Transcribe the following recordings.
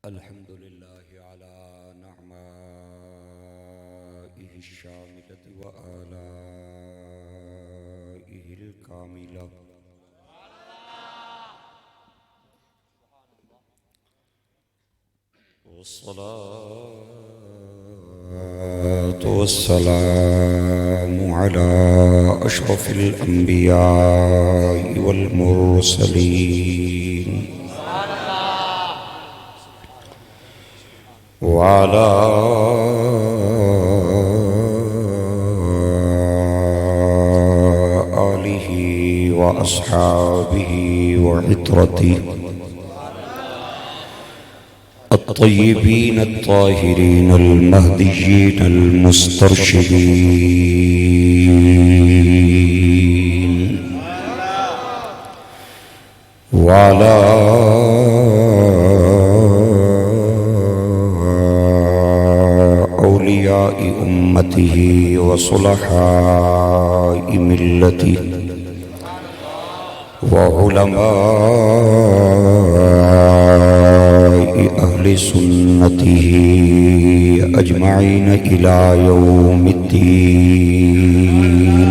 الحمد لله على نعمائه الشاملة وآلائه الكاملة والصلاة والسلام على أشرف الأنبياء والمرسلين وعلى آله وأصحابه وعترته الطيبين الطاهرين المهديين المسترشدين وعلى أولياء أمته وصلحاء ملته وعلماء أهل سنته أجمعين إلى يوم الدين.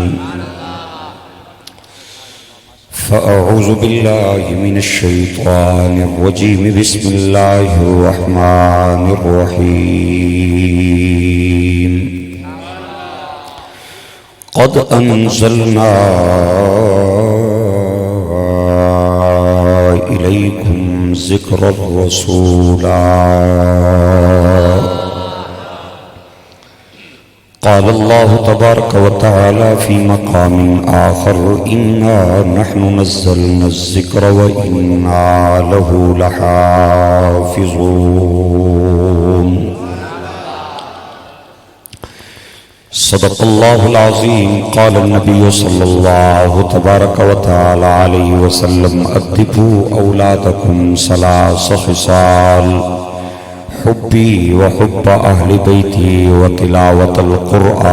فأعوذ بالله من الشيطان الرجيم. بسم الله الرحمن الرحيم. قد أنزلنا إليكم ذكر الرسول. قال الله تبارك وتعالى في مقام آخر: إنا نحن نزلنا الذكر وإنا له لحافظون. صدق الله العظيم. قال النبي صلى الله تبارك وتعالى عليه وسلم: أدبوا أولادكم ثلاث خصال: حبي وحب أهل بيتي وتلاوة القرآن.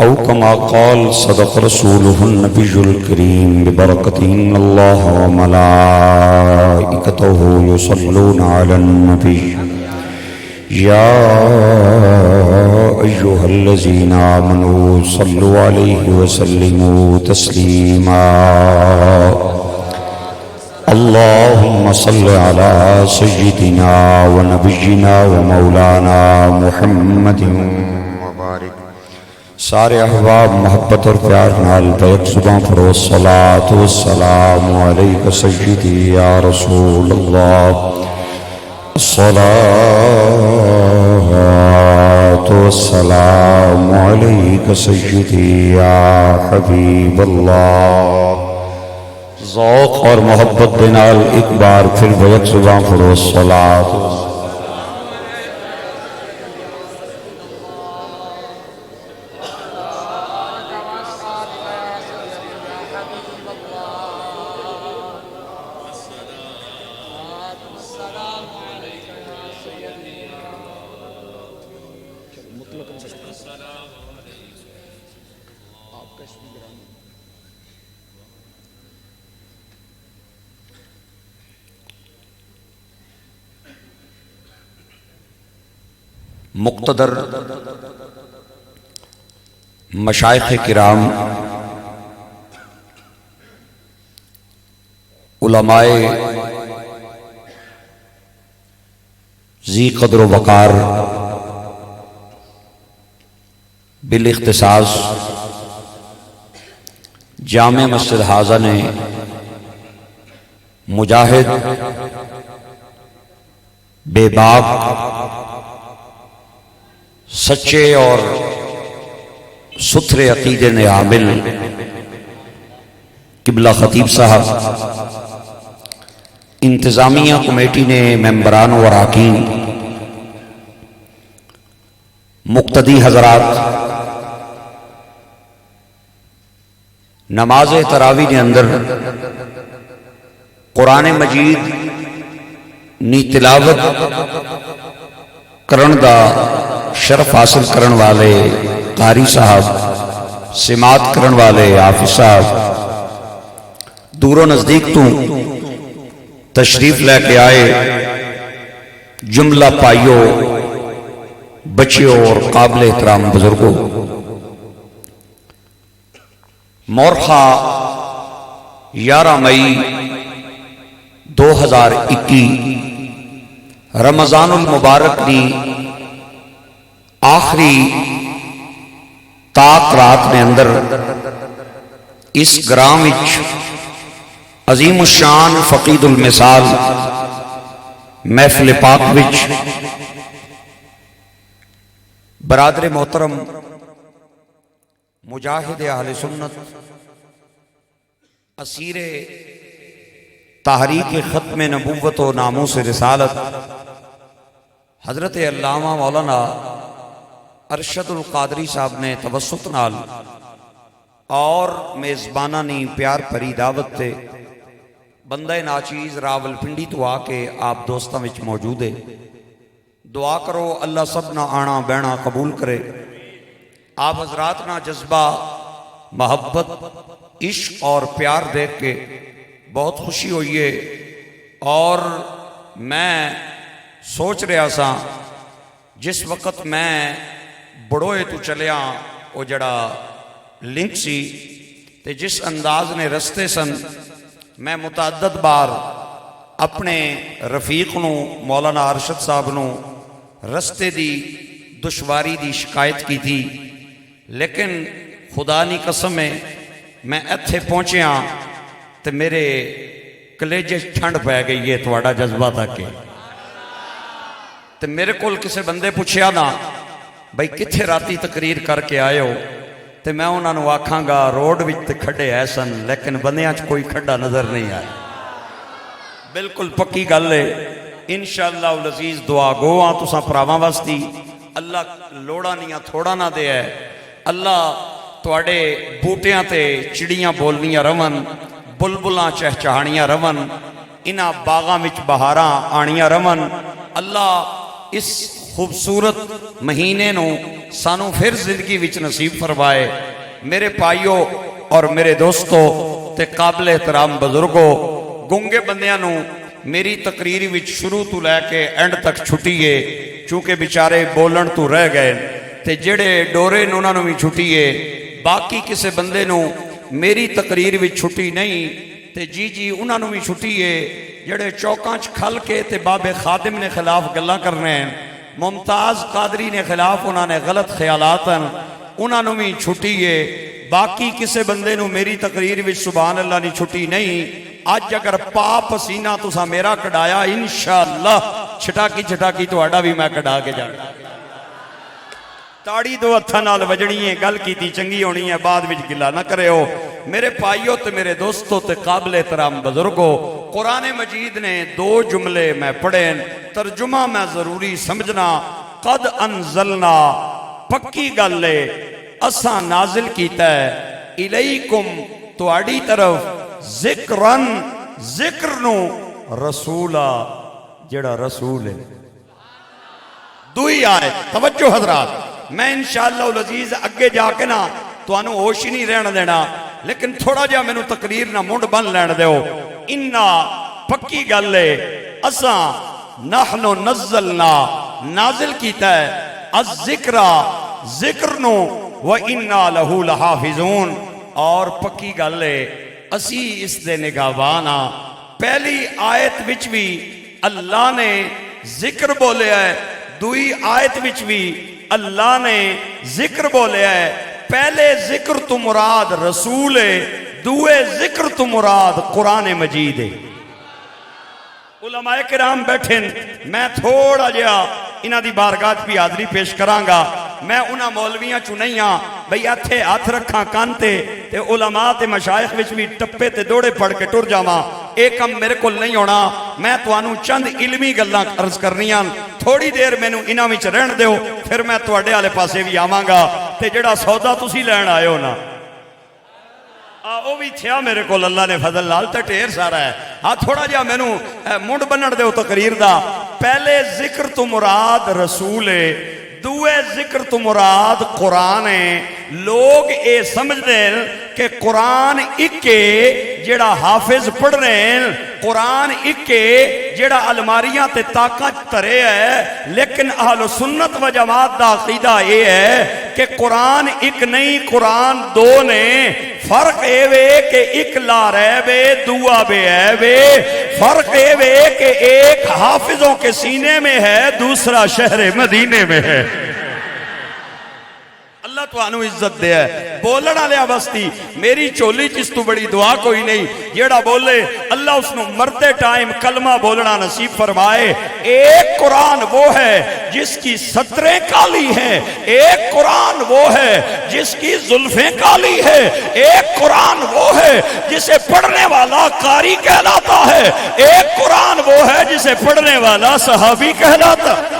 أو كما قال. صدق رسوله النبي الكريم. ببركة إن الله وملائكته يصلون على النبي يا أيها الذين آمنوا صلوا عليه وسلموا تسليما. اللهم صل على سيدنا ونبينا ومولانا محمد وبارك. سارے احباب محبت اور پیار نال بیک زباں پڑھو: الصلاۃ والسلام علیک سیدی یا رسول اللہ. الصلاۃ والسلام علیک سیدی یا حبیب اللہ. ذوق اور محبت کے نال ایک بار پھر بیک زباں پڑھو: الصلاۃ. مقتدر مشائخ کرام، علماء ذی قدر و وقار، بالاختصاص جامع مسجد حاضہ نے مجاہد، بے باک، سچے اور ستھرے عقیدے نے حامل قبلہ خطیب صاحب، انتظامیہ کمیٹی نے ممبران و اراکین، مقتدی حضرات، نماز تراویح کے اندر قرآن مجید نی تلاوت کرن دا شرف حاصل کرن والے قاری صاحب، سماعت کرن والے حافظ صاحب، دور و نزدیک تو تشریف لے کے آئے جملہ پائیوں، بچیوں اور قابل احترام بزرگوں، مورخہ 11 مئی 2021 رمضان المبارک دی آخری تاک رات نے اندر اس گرام وچ عظیم الشان فقید المثال محفل پاک وچ برادر محترم مجاہد اہل سنت اسیر تحریک ختم نبوت و ناموس رسالت حضرت علامہ مولانا ارشد القادری صاحب نے توسط نال اور میزبانہ نی پیار پری دعوت تے بندہ ناچیز راول پنڈی تو آ کے آپ دوستاں وچ موجود ہے۔ دعا کرو اللہ سب نہ آنا بہنا قبول کرے۔ آپ حضرات نہ جذبہ محبت عشق اور پیار دیکھ کے بہت خوشی ہوئی ہے، اور میں سوچ رہا سا جس وقت میں بڑوئے تو چلیا وہ جڑا لنک سی تے جس انداز نے رستے سن، میں متعدد بار اپنے رفیق نو مولانا ارشد صاحب نو رستے دی دشواری دی شکایت کی تھی، لیکن خدا نی قسم ہے میں ایتھے پہنچیا تے میرے کلیجے ٹھنڈ پہ گئی ہے تھوڑا جذبہ تک کے۔ تے میرے کول کسے بندے پوچھیا نا بھائی کتھے راتی تقریر کر کے آئے ہو، تے میں انہاں نو آکھاں گا روڈ وچ تے کھڈے ہے سن، لیکن بندیاں چ کوئی کھڈا نظر نہیں آیا۔ بالکل پکی گل ہے، انشاءاللہ العزیز دعا گو ہاں تساں پراواں واسطی، اللہ لوڑا نیاں تھوڑا نہ دے ہے، اللہ تواڈے بوٹیاں تے چڑیاں بولنیاں رون، بلبلاں چہچہانیاں رون، انہاں باغاں وچ بہاراں آنیاں رون۔ اللہ اس خوبصورت مہینے نو سانو پھر زندگی وچ نصیب فرمائے۔ میرے پائیوں اور میرے دوستوں تے قابل احترام بزرگوں، گنگے بندیاں نو میری تقریر وچ شروع تو لے کے اینڈ تک چھٹی ہے، چونکہ بیچارے بولن تو رہ گئے تے جڑے ڈورے انہاں نو بھی چھٹی ہے، باقی کسے بندے نو میری تقریر وچ چھٹی نہیں تے جی انہاں نو بھی چھٹی ہے جڑے چوکاں چ کھل کے تے باب خادم نے خلاف گلاں کرنے ہیں، ممتاز قادری نے خلاف انہاں نے غلط خیالات ہیں، انہاں نو بھی چھٹی ہے۔ باقی کسے بندے نو میری تقریر وچ سبحان اللہ نہیں چھٹی نہیں۔ آج اگر پا پسینہ تسا میرا کڈایا انشاءاللہ چھٹاکی چھٹاکی تہاڈا بھی میں کڈا کے جانا۔ تاڑی دو ہتھاں نال وجنی ہے، گل کیتی چنگی ہونی ہے، بعد وچ گلا نہ کرے ہو۔ میرے بھائیوں تے میرے دوستوں تے قابل احترام بزرگوں، قرآن مجید نے 2 جملے میں پڑھے، ترجمہ میں ضروری سمجھنا۔ قد انزلنا، پکی گل ہے اساں نازل کیتا ہے، الیکم تواڈی طرف، ذکرن ذکر نو، رسولا جڑا رسول ہے۔ دوئی آئے توجہ حضرات، میں انشاءاللہ العزیز اگے جا کے نا تو انہوں ہوش ہی نہیں رہنا دینا، لیکن تھوڑا جا میں نو تقریر نہ منڈ بن لین دیو۔ انہا پکی گل ہے اساں نحنو نزلنا نازل کیتا ہے، الذکرہ ذکر نو، وَإِنَّا لَهُ لَحَافِظُونَ، اور پکی گل ہے اسی اس دے نگہبانا۔ پہلی آیت وچ بھی اللہ نے ذکر بولے ہے، دوئی آیت وچ بھی اللہ نے ذکر بولے ہے۔ پہلے ذکر تو مراد رسول ہے، دوئے ذکر تو مراد قرآن مجید ہے۔ علماء کرام بیٹھیں، میں تھوڑا جیا انہاں دی بارگاہ بھی حاضری پیش کرانگا۔ میں انہاں مولویاں چو نہیں ہاں بھئی اتھے ہاتھ رکھاں کانتے تے علماء تے مشائخ وچ بھی ٹپے تے دوڑے پڑھ کے ٹر جاواں، ایک کم میرے کو نہیں ہونا۔ میں توانوں چند علمی گلاں عرض کرنیاں، تھوڑی دیر میں نو انہاں وچ رہن دیو، پھر میں تواڈے والے پاسے بھی آواں گا تے جڑا سودا تسی لین آئے ہو نا وہ بھی تھیا میرے کو اللہ نے فضل لال تے ٹھیر سارا ہے۔ ہاں تھوڑا جا میں نو منڈ بنن دیو تقریر دا۔ پہلے ذکر تو مراد رسول ہے، دوے ذکر تو مراد قرآن ہے. لوگ اے سمجھ دیں کہ قرآن اکے جڑا حافظ پڑھ رہے ہیں، قرآن اکے جڑا الماریاں تے تاکاں ترے ہے، لیکن اہل سنت و جماعت دا عقیدہ یہ ہے کہ قرآن ایک نہیں، قرآن دو نے. فرق اے وے کہ ایک لا رہے وے دعا بے ہے وے. فرق اے وے کہ ایک حافظوں کے سینے میں ہے، دوسرا شہر مدینے میں ہے. اللہ تو آنو عزت دے ہے. بولنا لیا بستی میری چولی چیز تو بڑی دعا کوئی نہیں. جیڑا بولے اللہ اس نے مرتے ٹائم کلمہ بولنا نصیب فرمائے. ایک قرآن وہ ہے جس کی سطریں کالی ہیں، ایک قرآن وہ ہے جس کی زلفیں کالی ہے، ایک قرآن وہ ہے جسے پڑھنے والا قاری کہلاتا ہے، ایک قرآن وہ ہے جسے پڑھنے والا صحابی کہلاتا ہے.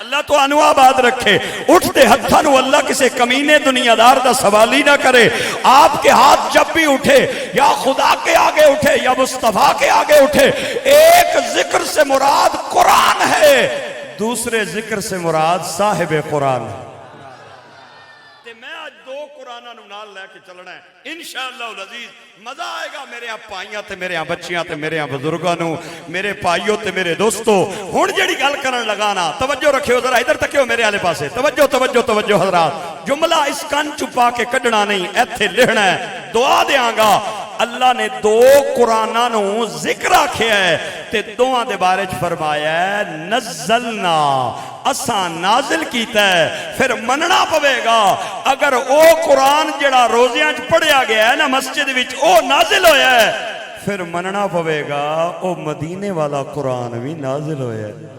اللہ تو انو آباد رکھے. اٹھتے ہتھانو اللہ کسے کمینے دنیا دار دا سوال ہی نہ کرے. آپ کے ہاتھ جب بھی اٹھے یا خدا کے آگے اٹھے یا مصطفیٰ کے آگے اٹھے، ایک ذکر سے مراد قرآن ہے، دوسرے ذکر سے مراد صاحب قرآن ہے. میں آج دو قرآنہ نال لے کے چلنا ہے انشاءاللہ العزیز. مزہ آئے گا میرے ہاں پائیاں تے میرے ہاں بچیاں تے میرے ہاں بزرگانوں، میرے پائیوں تے میرے دوستوں. ہون جڑی گل کرن لگانا توجہ رکھیو، ذرا ادھر تکیو میرے آلے پاسے. توجہ توجہ توجہ حضرات. جملہ اس کن چھپا کے کڈنا نہیں، ایتھے لکھنا ہے. دعا دیاں گا. اللہ نے دو قرآنہ نو ذکر آکھیا ہے تے دوہاں دے بارے چ فرمایا ہے نزلنا، اساں نازل کیتا ہے. پھر مننا پوے گا اگر او قرآن جڑا روزیاں چ پڑھیا گیا ہے نا مسجد وچ او نازل ہویا ہے، پھر مننا پوے گا او مدینے والا قرآن بھی نازل ہویا ہے.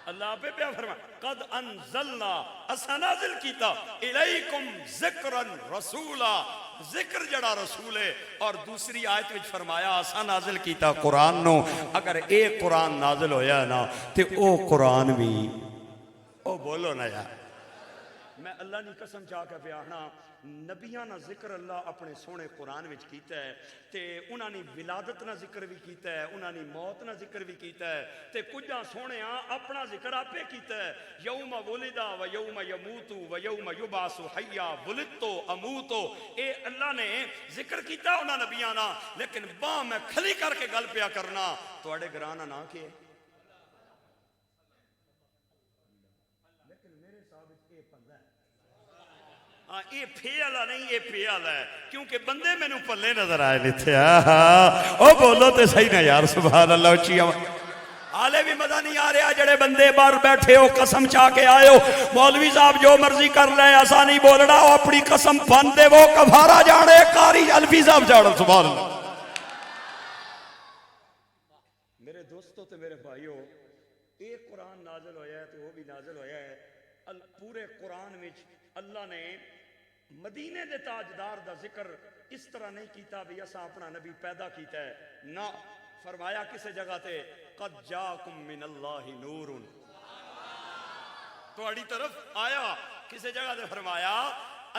اللہ پہ پیا فرمایا قد انزلنا، اساں نازل کیتا الیکم ذکرا رسولا، ذکر جڑا رسول ہے. اور دوسری آیت وچ فرمایا اساں نازل کیتا قرآن نو. اگر ایک قرآن نازل ہویا ہے نا تے او قرآن بھی او بولو نا یار. میں اللہ نے قسم چاہ کے پیاہنا نبیاں نہ ذکر اللہ اپنے سونے قرآن وچ کیتا ہے تے انہاں نے ولادت نہ ذکر بھی کیتا ہے، انہاں نے موت نہ ذکر بھی کیتا ہے تے کجھاں سونے اپنا ذکر آپے کیتا ہے. یوم ولدا و یوم یموت و یوم یبعث حیا، ولدتو اموتو. اے اللہ نے ذکر کیتا انہاں نبیاں نہ. لیکن باں میں کھلی کر کے گل پیا کرنا تواڈے گرانا نہ کہ یہ پھیلا نہیں، یہ پھیلا ہے کیونکہ بندے میں نو پلے نظر آئے لیتے. او بولو تے صحیح نا یار سبحان اللہ. اچھیا آلے بھی مزہ نہیں آ رہا جڑے بندے باہر بیٹھے ہو قسم چاہ کے آئے ہو. مولوی صاحب جو مرضی کر لے ایسا نہیں بولنا، وہ اپنی قسم پاندے وہ کفارہ جانے قاری الفی صاحب جاڑو سبحان اللہ. میرے دوستوں تے میرے بھائیو، ایک قرآن نازل ہویا ہے تو وہ بھی نازل ہویا ہے. پورے قرآن میں اللہ نے مدینے دے تاجدار دا ذکر اس طرح نہیں کیتا بھی اسا اپنا نبی پیدا کیتا ہے نہ. فرمایا کسے جگہ تے قد جاکم من اللہ نور، تواڈی طرف آیا. کسے جگہ تے فرمایا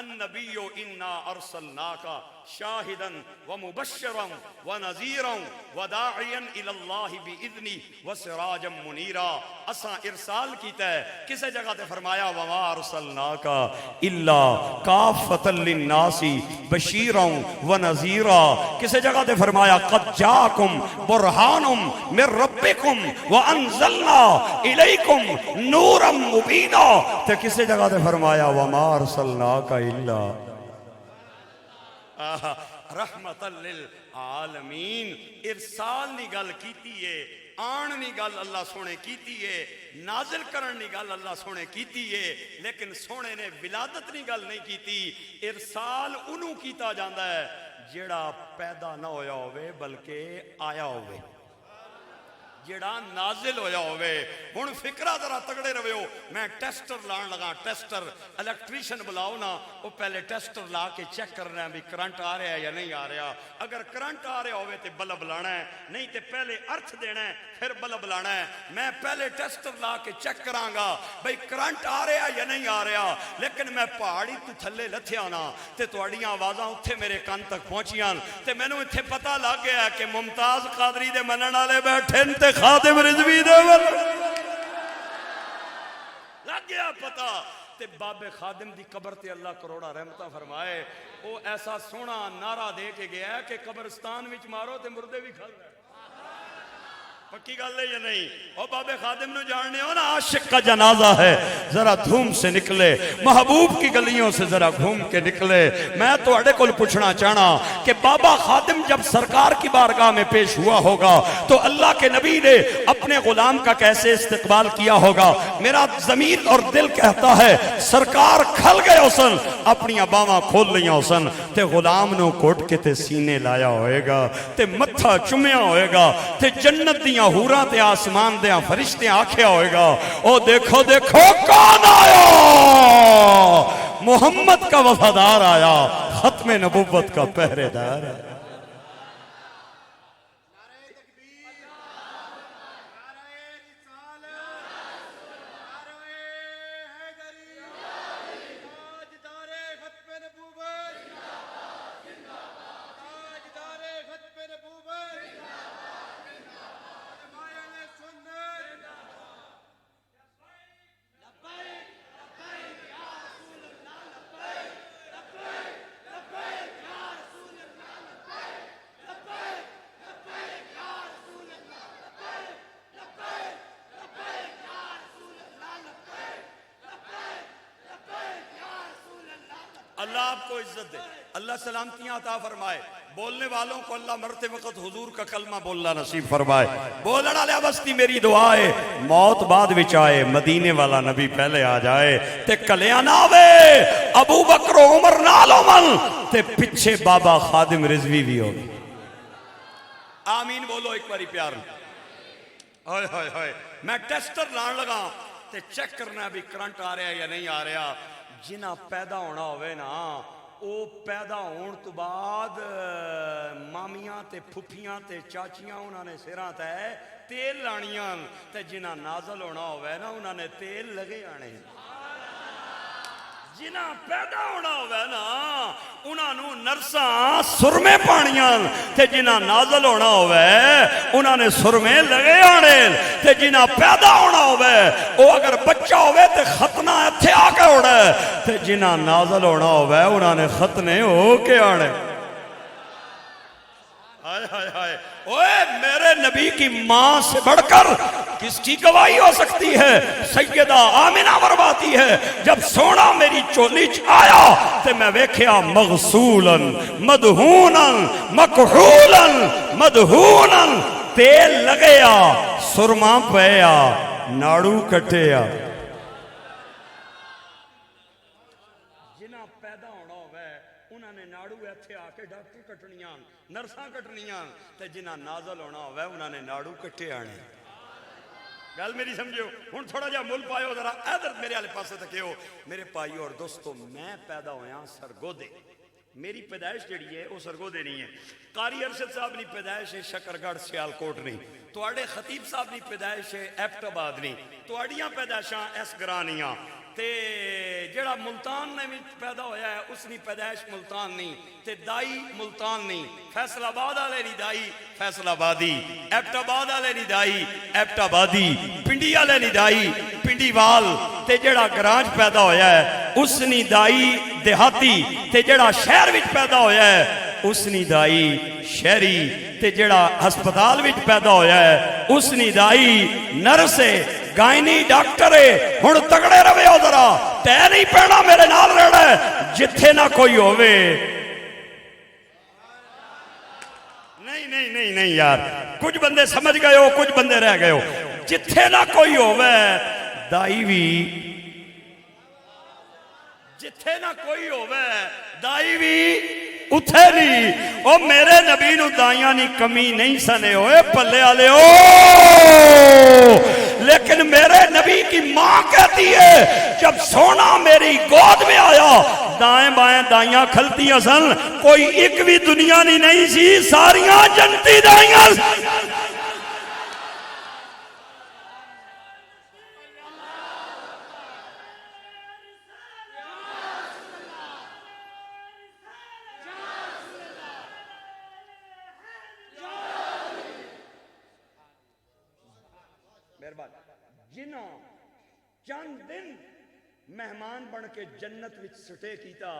النبی انا ارسلناک شاہدا ومبشرا ونذیرا وداعیا الی اللہ باذنہ وسراجا منیرا. اساں ارسال کیتا ہے. کسے جگہ تے فرمایا وما ارسلناک الا کافۃ للناس بشیرا ونذیرا. کسے جگہ تے فرمایا قد جاءکم برہان من ربکم وانزلنا الیکم نورا مبینا. تے کسے جگہ تے فرمایا وما ارسلناک الا رحمت للعالمین. ارسال نی گل کیتی ہے، آن نی گل اللہ سونے کیتی ہے، نازل کرن نی گل اللہ سونے کیتی ہے، لیکن سونے نے ولادت نی گل نہیں کیتی. ارسال انہوں کیتا جاندہ ہے جیڑا پیدا نہ ہویا ہوئے بلکہ آیا ہوئے، جیڑا نازل ہویا ہوئے. ہن فکرہ ذرا تگڑے روے ہو. میں ٹیسٹر لان لگا، ٹیسٹر الیکٹریشن بلاؤ نا، وہ پہلے ٹیسٹر لا کے چیک کرنا ہے بھی کرنٹ آ رہا ہے یا نہیں آ رہا. اگر کرنٹ آ رہا ہوئے تے بلب لانا ہے، نہیں تے پہلے ارتھ دینا ہے پھر بلب لانا ہے. میں پہلے ٹیسٹر لا کے چیک کران گا بھئی کرنٹ آ رہا یا نہیں آ رہا. لیکن میں پہاڑی تو تھلے لتھیا نا تے تواڈیاں آوازاں اتھے میرے کان تک پہنچیاں تے مینوں اتھے پتہ لگ گیا کہ ممتاز قادری دے منن والے بیٹھے تے خادم رضوی دے ول. گیا پتا تے بابے خادم دی قبر تے اللہ کروڑا رحمتہ فرمائے او ایسا سونا نعرہ دے کے گیا کہ قبرستان وچ مارو تے مردے بھی کھل رہے پکی گل ہے یا نہیں او بابے خادم نو جاننے ہو نا عاشق کا جنازہ ہے ذرا دھوم سے نکلے محبوب کی گلیوں سے ذرا گھوم کے نکلے میں تو اڑے کو پوچھنا چاہنا کہ بابا خادم جب سرکار کی بارگاہ میں پیش ہوا ہوگا تو اللہ کے نبی نے اپنے غلام کا کیسے استقبال کیا ہوگا میرا ضمیر اور دل کہتا ہے سرکار کھل گئے حسن اپنی باواں کھول لیاں حسن تے غلام نو کوٹ کے تے سینے لایا ہوئے گا تے متھا چمیا ہوئے گا تے جنت دیاں حوراں تے آسمان دیاں فرشتے آکھیا ہوئے گا او دیکھو دیکھو کون آیا محمد کا وفادار آیا ختم نبوت کا پہرے دار ہے اللہ آپ کو عزت دے اللہ سلامتیاں عطا فرمائے بولنے والوں کو اللہ مرتے وقت حضور کا کلمہ بولنا نصیب فرمائے بولنا لیا بستی میری دعا ہے موت بعد وچ آئے مدینے والا نبی پہلے آ جائے تے کلیاں نہ آوے ابو بکر و عمر نال عمل تے پچھے بابا خادم رضوی بھی ہوگی آمین بولو ایک باری پیار ہائے ہائے ہائے میں ٹیسٹر لان لگا تے چیک کرنا بھی کرنٹ آ رہا ہے یا نہیں آ رہا جنہ پیدا ہونا ہوئے نا او پیدا ہون تو بعد مامیاں تے پھپھیاں تے چاچیاں انہوں نے سراں تے تیل لانیاں تے جنہ نازل ہونا ہوئے نا انہوں نے تیل لگے آنے جنہ پیدا ہونا ہوئے نا انہوں نے نرساں سرمے پانیاں تے جنہ نازل ہونا ہوئے انہوں نے سرمے لگے آنے تے جنہ پیدا ہونا ہوئے او اگر بچہ ہوئے تے ختنہ اتھے آکے ہوڑے تے جنہ نازل ہونا ہوئے انہوں نے ختنے ہو کے آنے ہائے ہائے ہائے اوے میرے نبی کی ماں سے بڑھ کر کس کی گواہی ہو سکتی ہے سیدہ آمنہ فرماتی ہے جب سونا میری چولی چ آیا تے میں ویکھیا مغسولا مدہونا مکحولا مدہونا تیل لگیا سرما پیا ناڑو کٹیا جنہ پیدا ہونا ہوئے انہوں نے ناڑو ایتھے آ کے ڈاکٹر کٹنیاں نرساں کٹنیاں تے جنہ نازل ہونا ہوئے انہوں نے ناڑو کٹے آنے گل میری سمجھو ہن تھوڑا جا مل پائیو ذرا ادھر میرے والے پاسے تکیو میرے بھائیو اور دوستو میں پیدا ہویا سرگودے میری پیدائش جڑی ہے وہ سرگودے نہیں ہے قاری ارشد صاحب نے پیدائش ہے شکرگڑھ سیالکوٹ نہیں تواڈے خطیب صاحب نے پیدائش ہے ایبٹ آباد نہیں تواڈیاں پیدائشاں ایس گرانیاں تے جڑا ملتان میں پیدا ہویا ہے اس نے پیدائش ملتان نہیں تے دائی ملتان نہیں فیصل آباد والے نہیں دائی فیصل آبادی ایبٹ آباد والے نہیں دائی ایبٹ آبادی پنڈی والے نہیں دائی پنڈی وال تے جڑا گرانج پیدا ہویا ہے اس نے دائی دیہاتی تے جڑا شہر وچ پیدا ہویا ہے اس نے دائی شہری تے جڑا ہسپتال وچ پیدا ہویا ہے اس نے دائی نرسے گائنی ڈاکٹر ہے ہن تگڑے روے ہو ذرا تے نہیں پینا میرے نال رہنا ہے جتھے نہ کوئی ہووے نہیں یار کچھ بندے سمجھ گئے ہو کچھ بندے رہ گئے ہو جتھے نہ کوئی ہووے دائی بھی جتھے نہ کوئی ہووے دائی بھی اتھے نہیں او میرے نبی نو دائیاں نی کمی نہیں سنے ہوئے پلے آلے ہو لیکن میرے نبی کی ماں کہتی ہے جب سونا میری گود میں آیا دائیں بائیں دائیاں کھلتی اصل کوئی ایک بھی دنیا نہیں سی ساریاں جنتی دائیاں جنہوں چند دن مہمان بن کے جنت وچ سٹے کیتا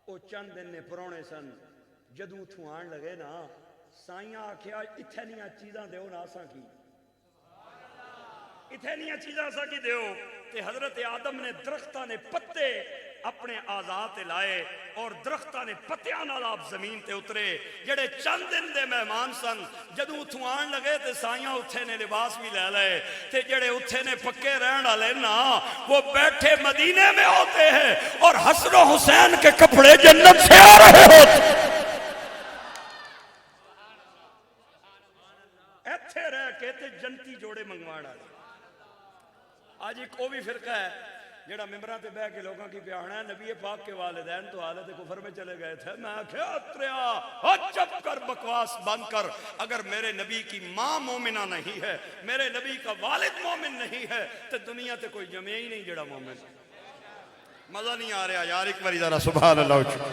او چند دن نے پرانے سن جدوں اتھوں آن لگے نا سائیاں آکھیا اتھے نیاں چیزاں دیو نا اساں کی اتھے نیاں چیزاں اساں کی دیو تے حضرت آدم نے درختاں نے پتے اپنے آزاد لائے اور درختاں نے پتیاں نال آپ زمین تے اترے جڑے چند دن دے مہمان سن جدوں اتھوں آن لگے تے سائیاں اتھے نے لباس بھی لے لے تے جڑے اتھے نے پکے رہن والے نا وہ بیٹھے مدینے میں ہوتے ہیں اور حسن و حسین کے کپڑے جنت سے آ رہے ہوتے ایتھے رہ کے تے جنتی جوڑے منگوان والے آج ایک وہ بھی فرقہ ہے جڑا ممبراں تے بیٹھ کے لوگوں کی بیانا ہے نبی پاک کے والدین تو حالت کفر میں چلے گئے تھے میں کہا اتریا چپ کر بکواس بند کر اگر میرے نبی کی ماں مومنہ نہیں ہے میرے نبی کا والد مومن نہیں ہے تو دنیا تے کوئی جمعہ ہی نہیں جڑا مومن مزہ نہیں آ رہا یار ایک باری ذرا سبحان اللہ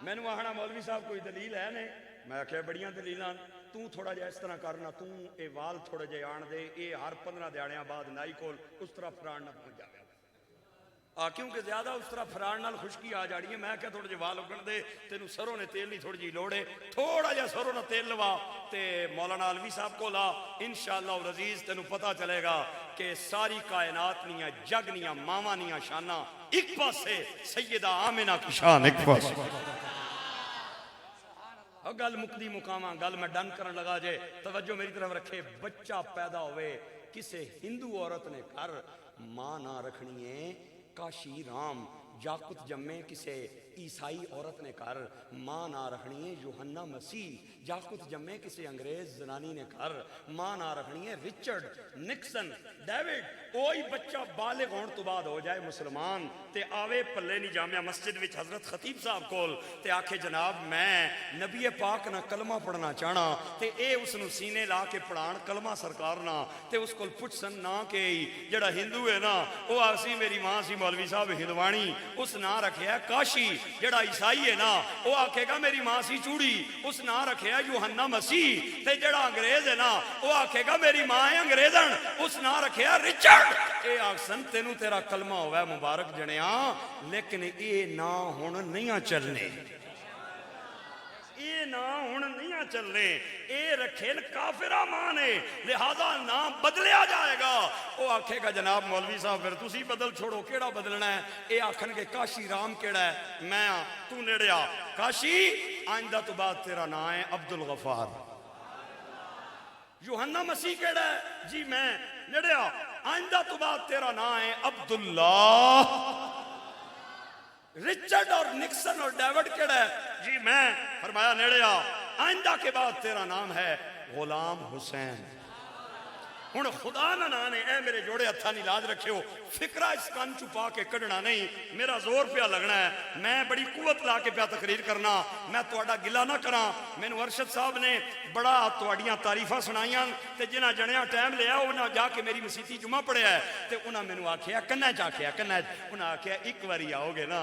میں نے آہنا مولوی صاحب کوئی دلیل ہے نہیں میں کہا بڑیاں دلیلاں تو تھوڑا جا اس طرح کرنا تو اے وال تھوڑا جا آن دے اے ہر 15 دیاڑیاں بعد نائی کول اس طرح فران نہ پہنچ جاوے کیونکہ زیادہ اس طرح فران نال خشکی آ جاڑی ہے میں کہا تھوڑا جا وال اگن دے تینوں سروں نے تیل نہیں تھوڑی جی لوڑے تھوڑا جا سروں نے تیل لوا تے مولانا علوی صاحب کو لا انشاءاللہ العزیز تینوں پتہ چلے گا کہ ساری کائنات نیاں جگ نیاں ماما نیاں شانہ ایک پاسے سیدہ آمنہ کی شان ایک پاسے گل مقدی مقامہ گل میں ڈن کرن لگا جے توجہ میری طرف رکھے بچہ پیدا ہوئے کسے ہندو عورت نے کر ماں نہ رکھنی ہے کاشی رام جاکت جمے کسے عیسائی عورت نے کر ماں نہ رکھنی ہے یوحنا مسیح جاکت جمے کسے انگریز زنانی نے کر ماں نہ رکھنی ہے رچرڈ نکسن ڈیوڈ کوئی بچہ بالغ ہون تو بعد ہو جائے مسلمان تے آوے پلے نہیں جامعہ مسجد وچ حضرت خطیب صاحب کول تے آکھے جناب میں نبی پاک نہ کلمہ پڑھنا چاہنا تے اے اس نو سینے لا کے پڑھان کلمہ سرکار نہ تے اس کول پوچھ سن نہ کہ جڑا ہندو ہے نا وہ آسی میری ماں سی مولوی صاحب ہندوانی اس نہ رکھیا کاشی جڑا عیسائی ہے نا وہ آکھے گا میری ماں سی چوڑی اس نہ رکھیا یوحنا مسیح تے جڑا انگریز ہے نا وہ آکھے گا میری ماں ہے انگریزن اس نہ رکھیا رچرڈ اے آکسن تینوں تیرا کلمہ ہوئے مبارک جنیاں لیکن اے نہ ہون نہیں چلنے اے نہ ہون نہیں چلنے اے رکھے کافرہ مانے لہذا نام بدلیا جائے گا وہ آکھے گا جناب مولوی صاحب پھر تسی بدل چھوڑو کیڑا بدلنا ہے اے آکھن کے کاشی رام کیڑا ہے میں تو نیڑیا کاشی آئندہ تو بعد تیرا نام ہے عبدالغفار یوحنا مسیح کیڑا ہے جی میں نیڑیا آئندہ تو بعد تیرا نام ہے عبداللہ رچرڈ اور نکسن اور ڈیوڈ کیڑا ہے جی میں فرمایا نیڑیا آئندہ کے بعد تیرا نام ہے غلام حسین ہن خدا نہ نانے اے میرے جوڑے ہتھا نہیں لاج رکھے ہو فکرہ اس کان چھپا کے کڑنا نہیں میرا زور پہ لگنا ہے میں بڑی قوت لا کے پہ تقریر کرنا میں توڑا گلہ نہ کرا میں نے ارشد صاحب نے بڑا توڑیاں تعریفہ سنائیاں تے جنہ جنیاں ٹائم لیا انہاں جا کے میری مسیحی جمعہ پڑھے ہے تے انہاں میں نے آکھیا کنہ چاکھیا کنہ انہاں آکھیا ایک واری آؤ گے نا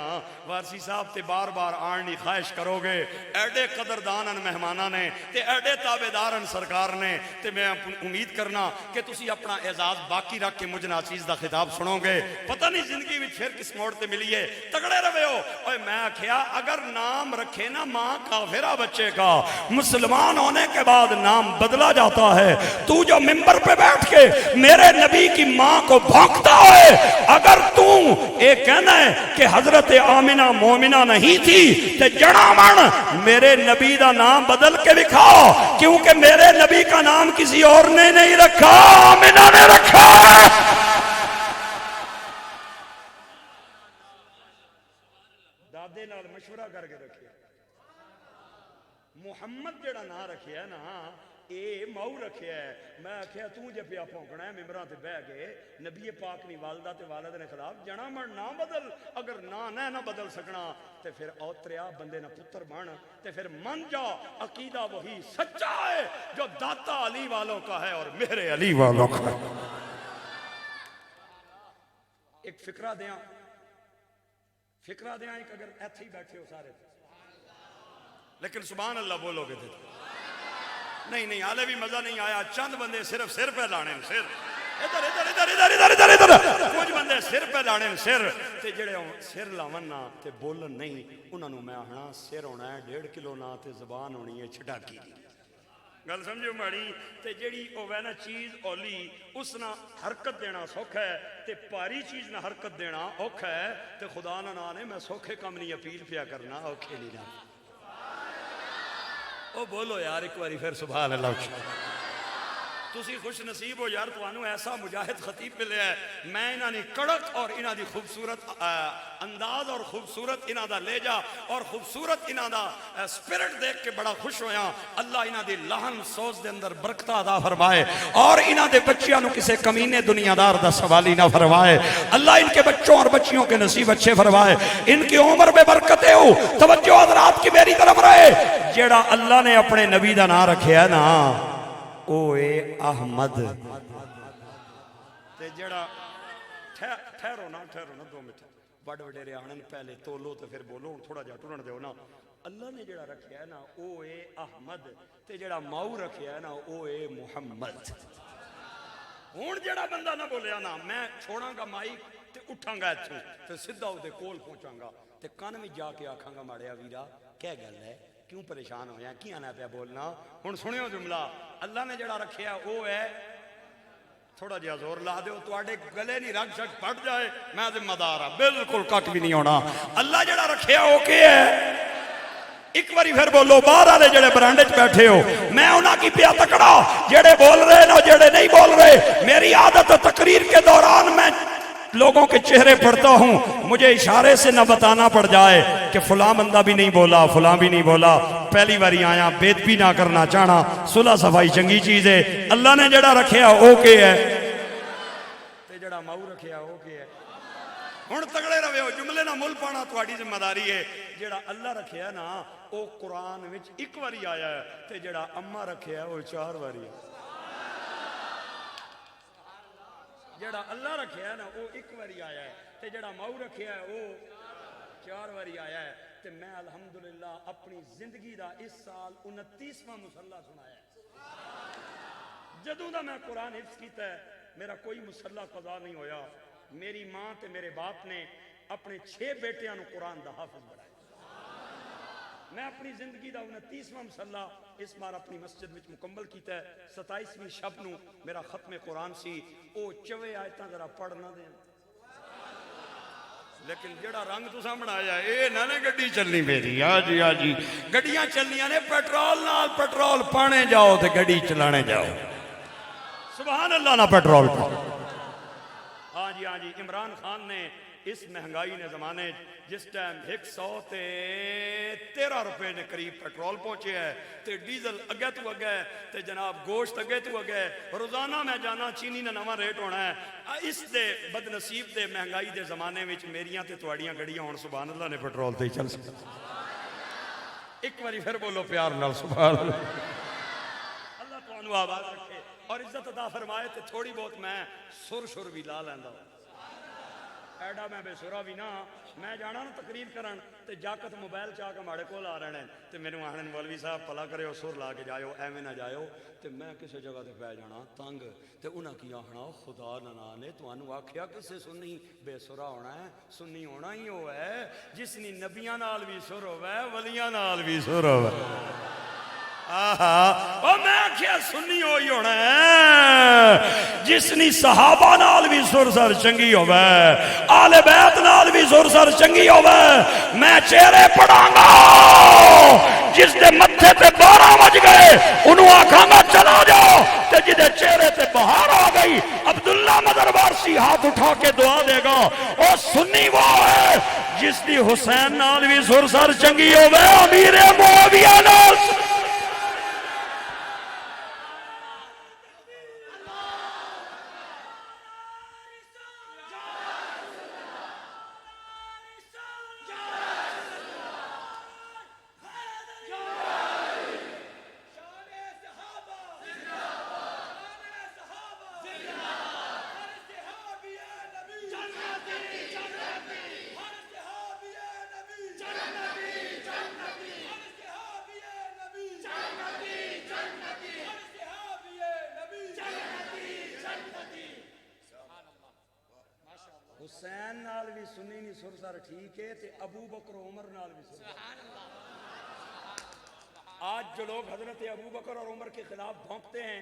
وارسی صاحب تے بار بار آنی خواہش کرو گے ایڈے قدردانن مہمانہ نے تے ایڈے تابدارن سرکار نے تے میں امید کرنا کہ تسی اپنا اعزاز باقی رکھ کے مجھ ناچیز دا خطاب سنو گے پتہ نہیں زندگی میں پھر کس موڑ تے ملی ہے تگڑے روے ہو اور میں آکھیا اگر نام رکھے نا ماں کافرہ بچے کا مسلمان ہونے کے بعد نام بدلا جاتا ہے تو جو ممبر پہ بیٹھ کے میرے نبی کی ماں کو بھونکتا ہے اگر تو ایک کہنا ہے کہ حضرت آمنہ مومنہ نہیں تھی تے جڑا من میرے نبی دا نام بدل کے دکھاؤ کیونکہ میرے نبی کا نام کسی اور نے نہیں رکھا آمنہ نے رکھا دادے نال مشورہ کر کے رکھے محمد جڑا نہ رکھے ہے نا اے ماؤ رکھے ہے میں آکھیا تو جے پیا پھونکنا ہے ممبراں تے بہ گئے نبی پاک نہیں والدہ تے والد نے خلاف جنا من نہ بدل اگر نہ بدل سکنا تے پھر اوتریا بندے نہ پتر بن تے پھر من جا عقیدہ وہی سچا ہے جو داتا علی والوں کا ہے اور میرے علی والوں کا ایک فکرہ دیاں ایک اگر ایتھے ہی بیٹھے ہو سارے لیکن سبحان اللہ بولو گے تھے نہیں حالے بھی مزہ نہیں آیا چند بندے صرف سر پہ لانے صرف ادھر ادھر ادھر ادھر ادھر ادھر ادھر کچھ بندے سر پہ لانے سر تے جڑے سر لاون نا تے بولن نہیں انہاں نوں میں آہنا سر ہونا ہے 1.5 کلو نا تے زبان ہونی ہے چھٹاکی دی گل سمجھو ماڑی تے جڑی اوے نا چیز اولی اس نا حرکت دینا سوکھا ہے تے پاری چیز نہ حرکت دینا اوکھا ہے تے خدا نہ نانے میں سوکھے کم نہیں اپیل پیا کرنا اوکھے نہیں نا او بولو یار ایک باری پھر سبحان اللہ تسی خوش نصیب ہو یار توانو ایسا مجاہد خطیب ملے ہے میں انہاں نے کڑک اور انہاں دی خوبصورت انداز اور خوبصورت انہاں دا لہجہ اور خوبصورت انہاں دا سپرٹ دیکھ کے بڑا خوش ہویا اللہ انہاں دی لہن سوز دے اندر برکت عطا فرمائے اور انہاں دے بچیاں نو کسے کمینے دنیا دار دا سوالی نہ فرمائے اللہ ان کے بچوں اور بچیوں کے نصیب اچھے فرمائے ان کی عمر میں برکتیں ہو توجہ حضرات کی میری طرف رہے جیڑا اللہ نے اپنے نبی دا نام رکھیا ہے نا اوے احمد تے جڑا ٹھہرو نا 2 منٹ بڑ وڈیرے آنن پہلے تولو تے پھر بولو تھوڑا جا ٹرن دیو نا اللہ نے جڑا رکھیا ہے نا اوے احمد تے جڑا ماؤ رکھیا ہے نا اوے محمد ہن جڑا بندہ نہ بولیا نا میں چھوڑاں گا مائک تے اٹھاں گا ایتھوں تے سیدھا اودے کول پہنچاں گا تے کان وچ جا کے آکھاں گا ماڑیا ویرا کیا گل ہے کیوں پریشان ہویا کیاں نہ پیا بولنا ہن سنیو جملہ اللہ نے جڑا رکھیا وہ ہے تھوڑا جہا زور لا دیو تواڈے گلے نہیں رگ شک پھٹ جائے میں ذمہ دار ہاں بالکل کک بھی نہیں ہونا اللہ جڑا رکھیا وہ کی ہے ایک باری پھر بولو باہر والے جڑے برانڈے چ بیٹھے ہو میں انہاں کی پیا تکڑا جڑے بول رہے نا جڑے نہیں بول رہے میری عادت تقریر کے دوران میں لوگوں کے چہرے پڑھتا ہوں مجھے اشارے سے نہ بتانا پڑ جائے کہ فلاں بندہ بھی نہیں بولا فلاں بھی نہیں بولا پہلی باری آیا بید بھی نہ کرنا چاہنا صلح صفائی چنگی چیز ہے اللہ نے جڑا رکھیا او کے ہے تے جڑا ماؤ رکھیا او کے ہے ہن تگڑے رہو جملے نہ مل پانا تہاڈی ذمہ داری ہے جڑا اللہ رکھیا نا او قرآن وچ ایک واری آیا ہے تے جڑا اما رکھیا او 4 واری ہے جڑا اللہ رکھیا ہے نا وہ ایک واری آیا ہے تے جڑا ماؤ رکھیا ہے وہ 4 واری آیا ہے تے میں الحمدللہ اپنی زندگی دا اس سال 29واں مصلا سنایا ہے جدوں دا میں قرآن حفظ کیتا ہے میرا کوئی مصلا قضا نہیں ہویا میری ماں تے میرے باپ نے اپنے 6 بیٹیاں نو قرآن دا حافظ بنایا میں اپنی زندگی دا 29واں مصلا اس بار اپنی مسجد وچ مکمل کیتا ہے 27ویں شب نو میرا ختم قرآن سی او 4 آیتاں ذرا پڑھ نہ دیں لیکن جڑا رنگ تساں بنایا اے نہ گڈی چلنی میری ہاں جی گڈیاں چلنیاں نے پیٹرول نال پیٹرول پانے جاؤ تے گڈی چلانے جاؤ سبحان اللہ نہ پیٹرول پاؤ ہاں جی عمران خان نے اس مہنگائی نے زمانے جس ٹائم 113 روپے نے قریب پیٹرول پہنچے ہے تے ڈیزل اگے تو اگے تے جناب گوشت اگے تو اگے روزانہ میں جانا چینی نے نواں ریٹ ہونا ہے اس دے بد نصیب دے مہنگائی دے زمانے وچ میریاں تے تواڈیاں گڑیاں ہون سبحان اللہ نے پیٹرول تے چل سکتا ایک باری پھر بولو پیار نال سبحان اللہ اللہ تانوں آباد رکھے اور عزت عطا فرمائے تے تھوڑی بہت میں سر بھی لا لیندا ایڈا میں بے سرا بھی نہ میں جانا نا تقریر کرن تے جاکت موبائل چاہ کے ماڑے کول آ رہے ہیں تے مینوں آہن مولوی صاحب پلا کریو سر لا کے جائیو ایویں نہ جائیو تے میں کسے جگہ تے پہ جانا تنگ تے انہاں کی آخنا خدا نہ نے تانوں آکھیا کسے سنی بے سرا ہونا ہے سنی ہونا ہی وہ ہے جس نے نبیاں نال بھی سر ہوے ولیاں نال بھی سر ہوے او میں آکھیا سنی ہوئی ہونا ہے جس نے صحابہ نال بھی سر چنگی ہوے آل بیت نال بھی سر چنگی ہوے میں چہرے پڑھاں گا جس دے متھے تے 12 بج گئے انہوں آکھاں گا چلا جاؤ تے جدے چہرے تے بہار آ گئی عبداللہ مدر وارسی ہاتھ اٹھا کے دعا دے گا او سنی وہ ہے جس دی حسین نال بھی سر چنگی ہوے امیر معاویہ نال حسین نال بھی سنی نہیں سر سر ٹھیک ہے تے ابو بکر و عمر نال بھی سر. آج جو لوگ حضرت ابو بکر اور عمر کے خلاف بھونکتے ہیں،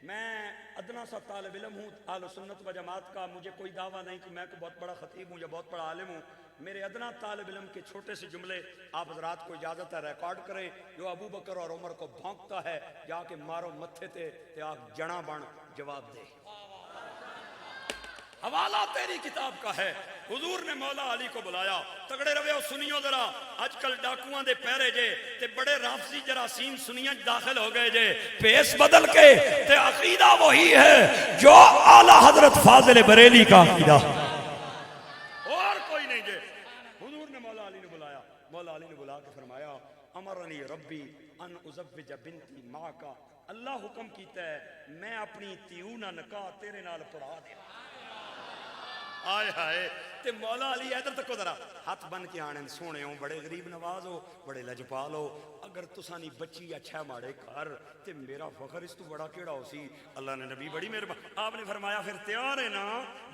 میں ادنا سا طالب علم ہوں اہل سنت و جماعت کا، مجھے کوئی دعویٰ نہیں کہ میں کوئی بہت بڑا خطیب ہوں یا بہت بڑا عالم ہوں. میرے ادنا طالب علم کے چھوٹے سے جملے آپ حضرات کو اجازت ہے ریکارڈ کریں. جو ابو بکر اور عمر کو بھونکتا ہے جا کے مارو متھے تے آپ جڑاں بن جواب دے. حوالہ تیری کتاب کا ہے. حضور نے مولا علی کو بلایا. تگڑے روے سنیو ذرا، اج کل ڈاکوؤں دے پیرے جے تے بڑے رافضی جراثیم سنیاں داخل ہو گئے جے، پیس بدل کے تے عقیدہ وہی ہے جو اعلی حضرت فاضل بریلی کا عقیدہ، اور کوئی نہیں جے. حضور نے مولا علی نے بلایا. مولا علی نے بلا کے فرمایا امرنی ربی ان ازوج بنتی ماں کا، اللہ حکم کیتا ہے میں اپنی تیو نہ نکاح تیرے نال پڑھا دے. آئے ہائے. تے مولا علی ادھر تکو ذرا، ہاتھ بن کے آنے سونے ہو، بڑے غریب نواز ہو، بڑے لجپال ہو، اگر تسانی بچی اچھا ماڑے گھر تے میرا فخر اس تو بڑا کیڑا ہو سی. اللہ نے نبی بڑی مہربان، آپ نے فرمایا پھر تیار ہے نا؟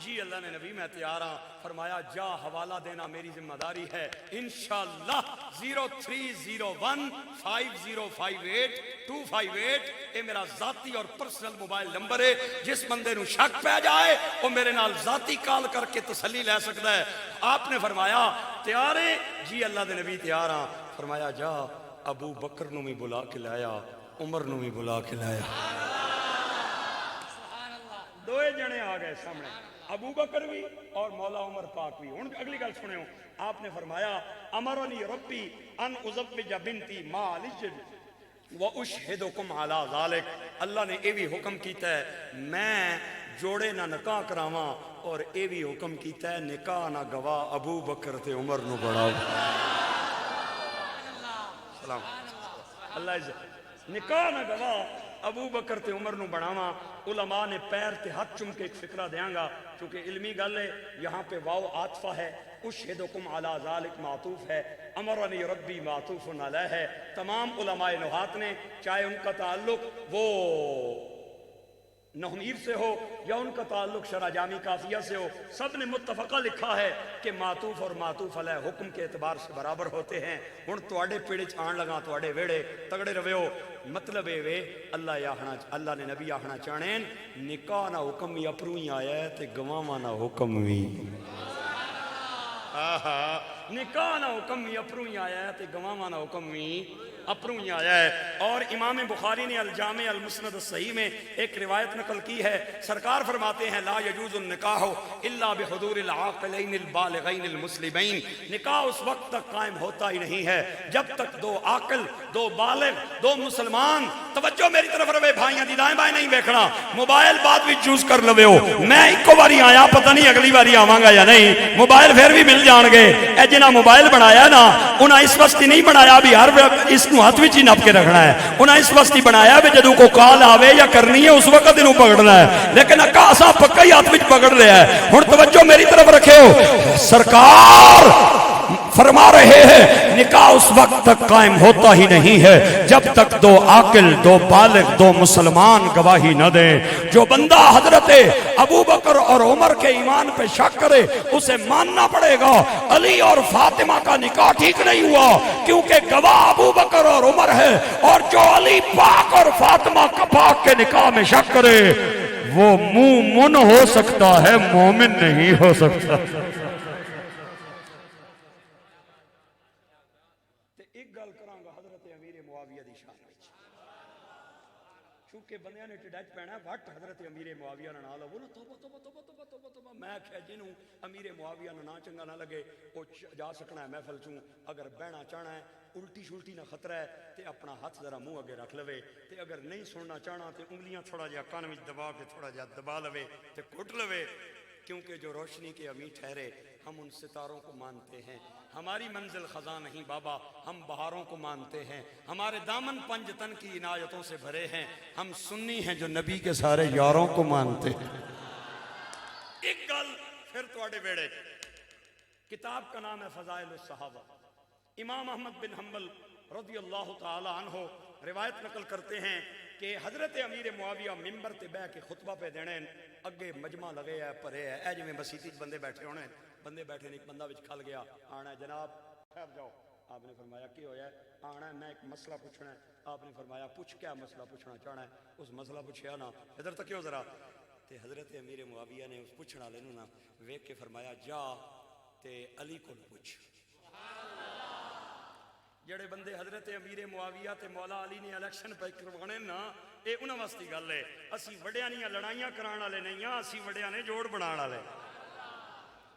جی اللہ نے نبی میں تیار ہاں. فرمایا جا حوالہ دینا میری ذمہ داری ہے، انشاءاللہ 0301 5058 258 اے میرا ذاتی اور پرسنل موبائل نمبر ہے. جس بندے نو شک پہ جائے وہ میرے نال ذاتی کال کر کے تسلی لے سکتا ہے. آپ نے فرمایا تیار ہے؟ جی اللہ دے نبی تیار ہاں. فرمایا جا ابو بکر نو بھی بلا کے لایا، عمر نو بھی بلا کے لایا. دوئے جنے آ گئے سامنے، ابو بکر بھی اور مولا عمر پاک بھی. ہن اگلی گل سنو. آپ نے فرمایا امرنی ربی ان ازوج بنتی ما علی واشہدکم علی ذالک، اللہ نے یہ بھی حکم کیتا ہے میں جوڑے نہ نکاح کراواں، اور یہ بھی حکم کیتا ہے نکاح نہ گواہ ابو بکر تے عمر نو بڑھاؤ. سلام اللہ عزت. نکاح نہ گواہ ابو بکر تے عمر نو بناواں. علماء نے پیر تے ہاتھ چم کے ایک فکرہ دیاں گا چونکہ علمی گل ہے. یہاں پہ واو عاطفہ ہے، اشہدکم علی ذالک معطوف ہے، امرنی ربی معطوف علیہ ہے. تمام علماء نحات نے چاہے ان کا تعلق وہ نحمیر سے ہو یا ان کا تعلق شرح جامی کافیہ سے ہو، سب نے متفقہ لکھا ہے کہ معطوف اور معطوف علیہ حکم کے اعتبار سے برابر ہوتے ہیں. ہن تواڈے پیڑے آن لگا تواڈے ویڑے تگڑے رویو. مطلب اے وے اللہ نے نبی آخنا چاہنے نکاح نہ حکم ہی اپروں ہی آیا ہے تے گواواں نہ حکم بھی. نکاح نہ حکم ہی اپروں ہی آیا ہے تے گواواں نہ حکم بھی اپروں ہی آیا ہے. اور امام بخاری نے الجامع المسند الصحیح میں ایک روایت نقل کی ہے. سرکار فرماتے ہیں لا یجوز النکاح الا بحضور العاقلین البالغین المسلمین، نکاح اس وقت تک قائم ہوتا ہی نہیں ہے جب تک دو عاقل، دو بالغ، دو مسلمان. توجہ میری طرف روے بھائیاں دی، دائیں بائیں نہیں دیکھنا. موبائل بعد بھی چوز کر لوے ہو. میں ایک باری آیا، پتہ نہیں اگلی باری آواں گا یا نہیں. موبائل پھر بھی مل جان گے. اے جنہاں موبائل بنایا نا انہاں اس وقت نہیں بنایا بھی ہر اس کو ہاتھ وچ ہی نپ کے رکھنا ہے. انہاں اس وقت ہی بنایا بھی جدوں کو کال آوے یا کرنی ہے اس وقت انہوں پکڑنا ہے. لیکن اساں پکا ہی ہاتھ وچ پکڑ لیا ہے. ہن توجہ میری طرف رکھو. سرکار فرما رہے ہیں نکاح اس وقت تک قائم ہوتا ہی نہیں ہے جب تک دو عاقل، دو بالغ، دو مسلمان گواہی نہ دیں. جو بندہ حضرت ابو بکر اور عمر کے ایمان پہ شک کرے اسے ماننا پڑے گا علی اور فاطمہ کا نکاح ٹھیک نہیں ہوا کیونکہ گواہ ابو بکر اور عمر ہے. اور جو علی پاک اور فاطمہ پاک کے نکاح میں شک کرے وہ مومن ہو سکتا ہے، مومن نہیں ہو سکتا. چونکہ بندیاں نے ٹڈج پہنا ہے وٹ حضرت امیر معاویہ نہ لو نا توبہ توبہ توبہ توبہ توبہ توبہ. میں کہا جنوں امیر معاویہ نہ چنگا نہ لگے وہ جا سکنا ہے محفل چوں. اگر بہنا چاہنا ہے الٹی شلٹی نہ خطرہ ہے تے اپنا ہاتھ ذرا منہ اگے رکھ لوے. تے اگر نہیں سننا چاہنا تے انگلیاں تھوڑا جہا کان وچ دبا کے تھوڑا جہا دبا لوے تے کٹ لوے. کیونکہ جو روشنی کے امی ٹھہرے ہم ان ستاروں کو مانتے ہیں. ہماری منزل خزاں نہیں بابا، ہم بہاروں کو مانتے ہیں. ہمارے دامن پنج تن کی عنایتوں سے بھرے ہیں. ہم سنی ہیں جو نبی کے سارے یاروں کو مانتے ہیں. ایک گل پھر تواڈے بیڑے. کتاب کا نام ہے فضائل الصحابہ. امام احمد بن حنبل رضی اللہ تعالی عنہ روایت نقل کرتے ہیں کہ حضرت امیر معاویہ ممبر تے بہ کے خطبہ پہ دینے اگے مجمع لگے ہے پرے ہے اے جویں مسیتی بندے بیٹھے ہونے بندے بیٹھے نے ایک بندہ وچ کھل گیا آنا ہے جناب ٹھہر جاؤ آپ نے فرمایا کی ہویا ہے آنا ہے میں ایک مسئلہ پوچھنا ہے آپ نے فرمایا پوچھ کیا مسئلہ پوچھنا چاہنا ہے اس مسئلہ پوچھیا نا ادھر تک کیوں ذرا تے حضرت امیر معاویہ نے اس پوچھنے والے نوں نا ویکھ کے فرمایا جا تے علی کو پوچھ جڑے بندے حضرت امیر معاویہ تے مولا علی نے الیکشن پہ کروانے نا اے انہاں واسطے گل ہے اسی وڈیاں دیاں لڑائیاں کران والے نہیں ہاں اسی وڈیاں نے جوڑ بنان والے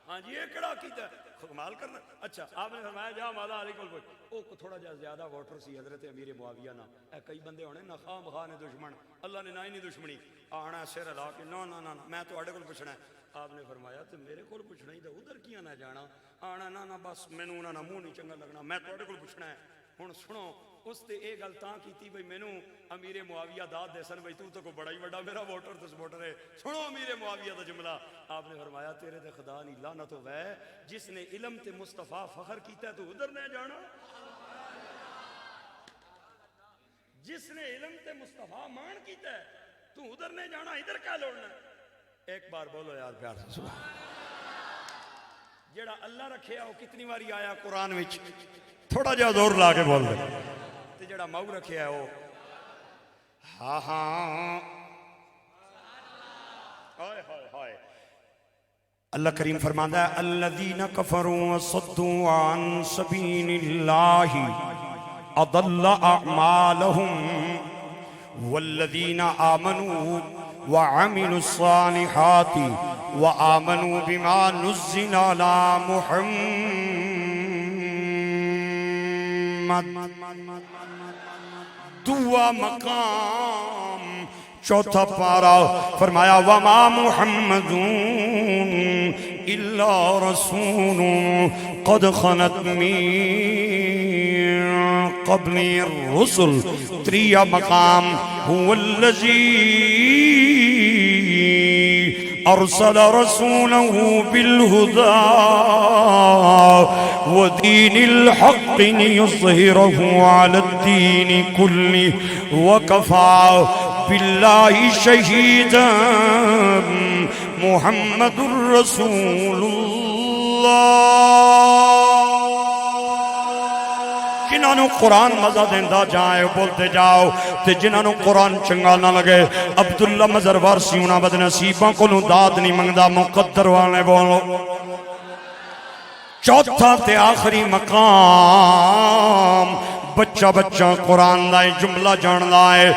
ہاں جی یہ کیڑا کیتا کمال کرنا اچھا آپ نے فرمایا جا مولا علی کو پوچھ او تھوڑا جہا زیادہ ووٹر سی حضرت امیر معاویہ نا اے کئی بندے ہونے نا خواہ مخواہ نے دشمن اللہ نے نہ ہی نہیں دشمنی آنا سر ہلا کے نا نا نا میں تواڈے کول پوچھنا ہے آپ نے فرمایا تے میرے کول پوچھنا ہی تے ادھر کیاں نہ جانا آنا نا نا بس مینوں انہاں دا منہ نہیں چنگا لگنا میں تواڈے کول پوچھنا ہے ہن سنو اس تے اے گل تاں کیتی بھئی مینوں امیر معاویہ داد دے سن بھئی تو کوئی بڑا ہی بڑا میرا ووٹر تے سپورٹر ہے سنو امیر معاویہ دا جملہ آپ نے فرمایا تیرے تے خدا نہیں لعنت ہوے جس نے علم تے مصطفیٰ فخر کیتا ہے تو ادھر نہ جانا جس نے علم تے مصطفیٰ مان کیتا ہے تو ادھر نہ جانا ادھر کیا لوڑنا ایک بار بولو یار پیار سے سبحان جیڑا اللہ رکھیا وہ کتنی باری آیا قرآن وچ تھوڑا جہا زور لا کے بول دے تے جڑا مئو رکھیا ہے وہ ہاں ہاں ہائے ہائے ہائے اللہ کریم فرماندا ہے الذین کفروا وصدوا عن سبیل اللہ اضل اعمالهم والذین آمنوا وعملوا الصالحات وآمنوا بما نزل على محمد دعا مقام چوتھا پارا فرمایا وما محمد الا رسول قد خلت من قبل الرسل تریا مقام هو الذي ارسل رسوله بالهدى ودين الحق ليظهره على الدين كله وكفى بالله شهيدا محمد رسول الله جنہاں نو قرآن مزہ دیندہ جائے بولتے جاؤ تے جنہاں نو قرآن چنگا نہ لگے عبداللہ مزر وارسی انہاں بد نصیباں کو نو داد نہیں منگدا مقدر والے بولو چوتھا تے آخری مقام بچہ بچہ قرآن دائے جملہ جان دائے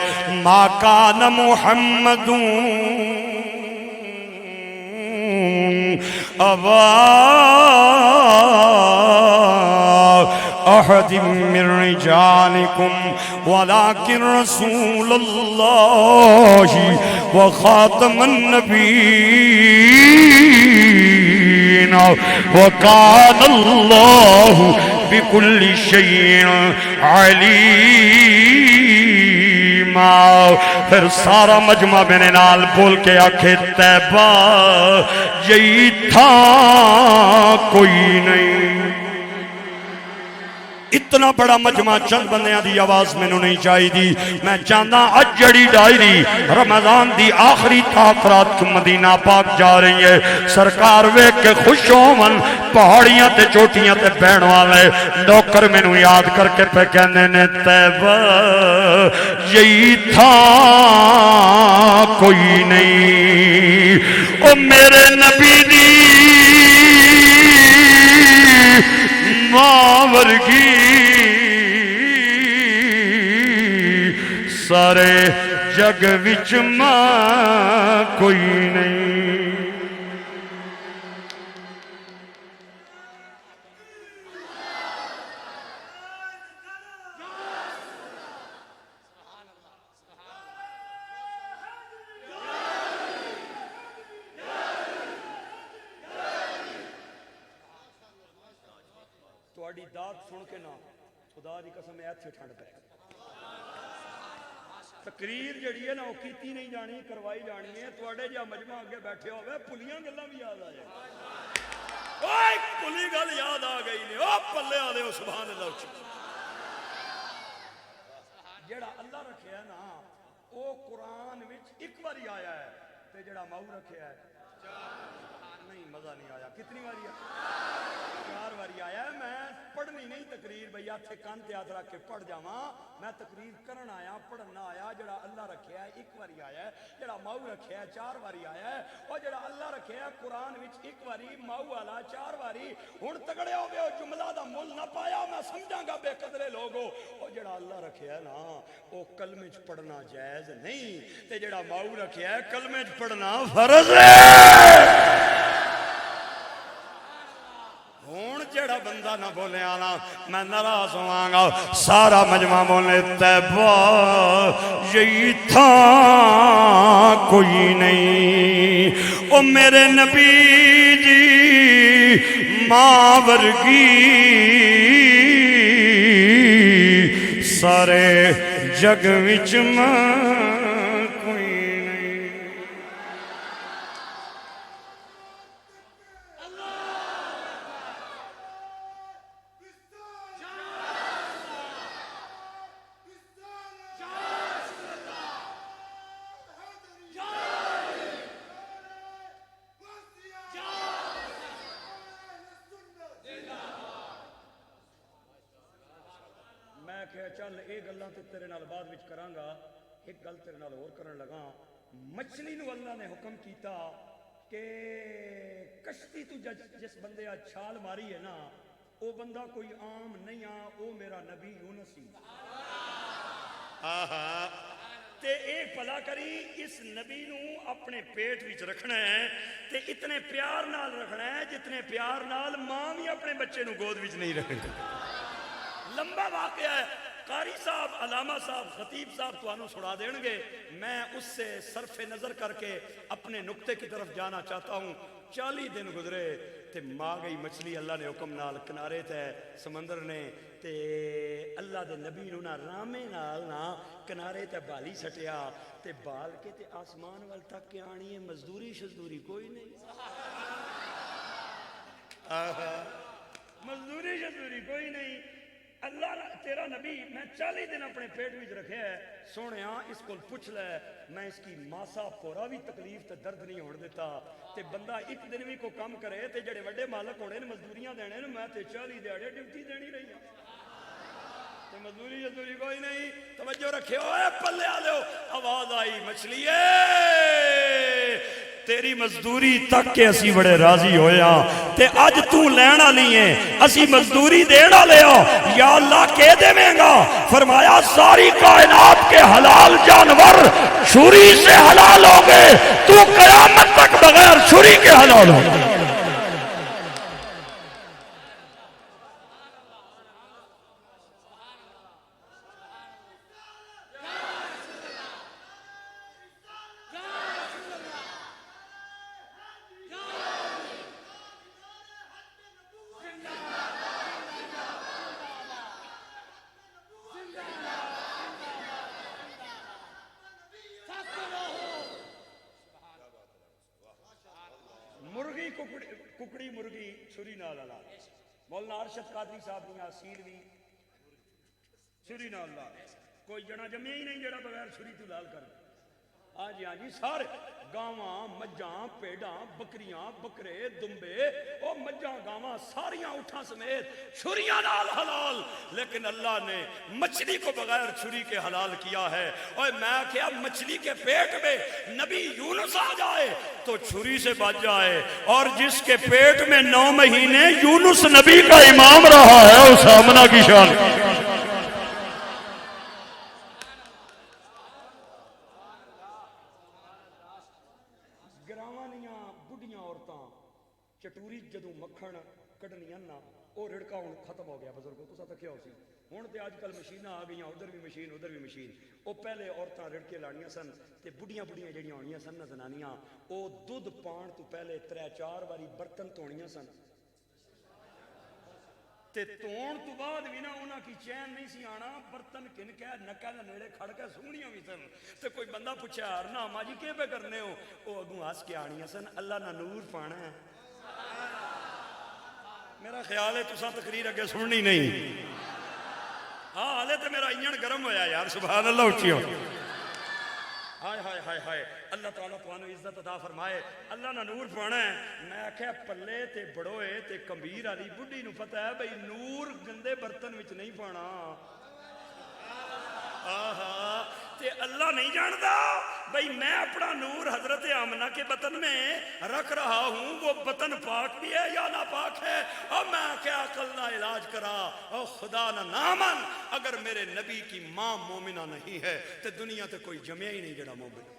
ما کان محمد ابا احد من رجالكم ولكن رسول الله وخاتم النبيين وكان الله بكل شيء عليما پھر سارا مجمع میرے نال بول کے آکھے طیبہ یہی تھا کوئی نہیں اتنا بڑا مجمع چند بندیاں دی آواز میں نہیں چاہی دی میں چاہتا اج جڑی ڈائری رمضان دی آخری تاثرات کی مدینہ پاک جا رہی ہے سرکار ویک کے خوش ہون پہاڑیاں تے چوٹیاں تے بہن والے نوکر میں نو یاد کر کے پہ کہنے نے طیبہ یہی تھا کوئی نہیں او میرے نبی دی ماں ورگی سارے جگ وچ ماں کوئی نہیں تواڈی داد سن کے نا خدا دی قسم ایتھے ٹھنڈ پے تقریر جڑی ہے نا وہ کیتی نہیں جانی کروائی جانی ہے تواڈے جا مجمع اگے بیٹھے ہوئے پھلیاں گلاں بھی یاد آ جائے اوئے پھلی گل یاد آ گئی نے او پلے والے سبحان اللہ جڑا اللہ رکھیا ہے نا وہ قرآن وچ ایک باری آیا ہے تے جڑا ماؤ رکھیا ہے نہیں مزہ نہیں آیا کتنی باری آیا 4 باری آیا ہے میں پڑھنی نہیں تقریر بھئی ہاتھے کان تے ہاتھ رکھ کے پڑھ جاواں میں تقریر کرن آیا پڑھن نہ آیا جڑا اللہ رکھیا ہے ایک باری آیا ہے جڑا ماؤ رکھیا ہے 4 باری آیا ہے اور جڑا اللہ رکھیا ہے قرآن وچ ایک باری ماؤ والا 4 باری ہن تگڑے ہو گئے ہو جملہ دا مول نہ پایا میں سمجھاں گا بے قدرے لوگو اور جڑا اللہ رکھیا ہے نا وہ کلمے چ پڑھنا جائز نہیں تے جڑا ماؤ رکھیا ہے کلمے چ پڑھنا فرض ہے ہون جڑا بندہ نہ بولے آنا میں ناراض ہوں گا سارا مجمع بولے طیبہ یہی تھا کوئی نہیں او میرے نبی جی ماں ورگی سارے جگ وچ ماں کوئی نہیں میں کہ چل یہ گلاں تے تیرے نال بعد وچ کراں گا ایک گل تیرے نال اور کرن لگا مچھلی نو اللہ نے حکم کیتا کہ کشتی تو جس بندے آ چھال ماری ہے نا او بندہ کوئی عام نہیں آ او میرا نبی یونس ہی آہا تے ایک بھلا کری اس نبی نو اپنے پیٹ وچ رکھنا ہے تے اتنے پیار نال رکھنا ہے جتنے پیار نال ماں بھی اپنے بچے نو گود وچ نہیں رکھنی لمبا واقعہ ہے قاری صاحب علامہ صاحب خطیب صاحب تو انہوں سڑا دیں گے میں اس سے صرف نظر کر کے اپنے نقطے کی طرف جانا چاہتا ہوں 40 دن گزرے تے ماں گئی مچھلی اللہ نے حکم نال کنارے تے سمندر نے تے اللہ دے نبی نو نا رامے نال نا کنارے تے بالی سٹیا تے بال کے تے آسمان وال تک کے آنی ہے مزدوری شزدوری کوئی نہیں مزدوری شزدوری کوئی نہیں اللہ تیرا نبی میں 40 دن اپنے پیٹ وچ رکھے ہے سونے اس کو پوچھ لے میں اس کی ماسا پورا بھی تکلیف تے درد نہیں ہوڑ دیتا تے بندہ ایک دن بھی کو کام کرے تے جڑے وڈے مالک ہونے مزدوریاں دینے میں تے 40 دیہڑے ڈیوٹی دینی رہی ہوں تے مزدوری جدوری کوئی نہیں توجہ رکھے ہوئے پلے آ لو آواز آئی مچھلی تیری مزدوری تک کے اسی بڑے راضی ہویا تے آج تو لینا نہیں ہے اسی مزدوری دینا لیا یا اللہ کے دے میں گا فرمایا ساری کائنات کے حلال جانور چھری سے حلال ہو گئے تو قیامت تک بغیر چھری کے حلال ہو ککڑی مرغی چھری نال لا مولانا ارشد قادری صاحب دیاں سیل بھی چھری نال لا کوئی جنا جمے ہی نہیں جڑا بغیر چھری تو لال کر ہاں جی سارے گاواں مجھاں پیڑاں بکریاں بکرے دمبے او مجھاں گاواں ساریاں اٹھاں سمیت چھریاں نال حلال لیکن اللہ نے مچھلی کو بغیر چھری کے حلال کیا ہے اور میں کیا مچھلی کے پیٹ میں نبی یونس آ جائے تو چھری سے بچ جائے اور جس کے پیٹ میں 9 مہینے یونس نبی کا امام رہا ہے اس آمنہ کی شان چٹوری جدو مکھن کڈنیاں نا او رڑکا ہوں ختم ہو گیا بزرگوں تو ساتھ کیا ہو سی ہوں تو آج کل مشیناں آ گئی ادھر بھی مشین ادھر بھی مشین او پہلے عورتاں رڑکے لانیاں سن تے بڑھیاں بڑھیاں جڑیاں ہونیاں سن نہ زنانیاں او دودھ پان تو پہلے 3-4 باری برتن دھونیاں سن تے تون تو بعد بھی نا انہاں کی چین نہیں سی آنا برتن کن کے نکا دے نیڑے کھڑ کے سونیاں بھی سن تے کوئی بندہ پوچھا ارنا ماں جی کے پہ کرنے ہو او اگوں ہس کے آنیاں سن اللہ نہ نور پانا ہے میرا خیال ہے تساں تقریر اگے سننی نہیں ہاں حالے تو میرا انجن گرم ہویا یار سبحان اللہ اچھی ہو ہائے ہائے ہائے ہائے اللہ تعالیٰ تمہوں عزت عطا فرمائے اللہ نہ نور پانا ہے میں آکھیا پلے تے بڑوئے تے کمبیر والی بڈھی نو پتہ ہے بھئی نور گندے برتن وچ نہیں پانا آہا تے اللہ نہیں جانتا بھئی میں اپنا نور حضرت آمنہ کے بطن میں رکھ رہا ہوں وہ بطن پاک بھی ہے یا ناپاک ہے اور میں کیا عقل نہ علاج کرا اور خدا نہ نامن اگر میرے نبی کی ماں مومنہ نہیں ہے تو دنیا تے کوئی جمعہ ہی نہیں جڑا مومن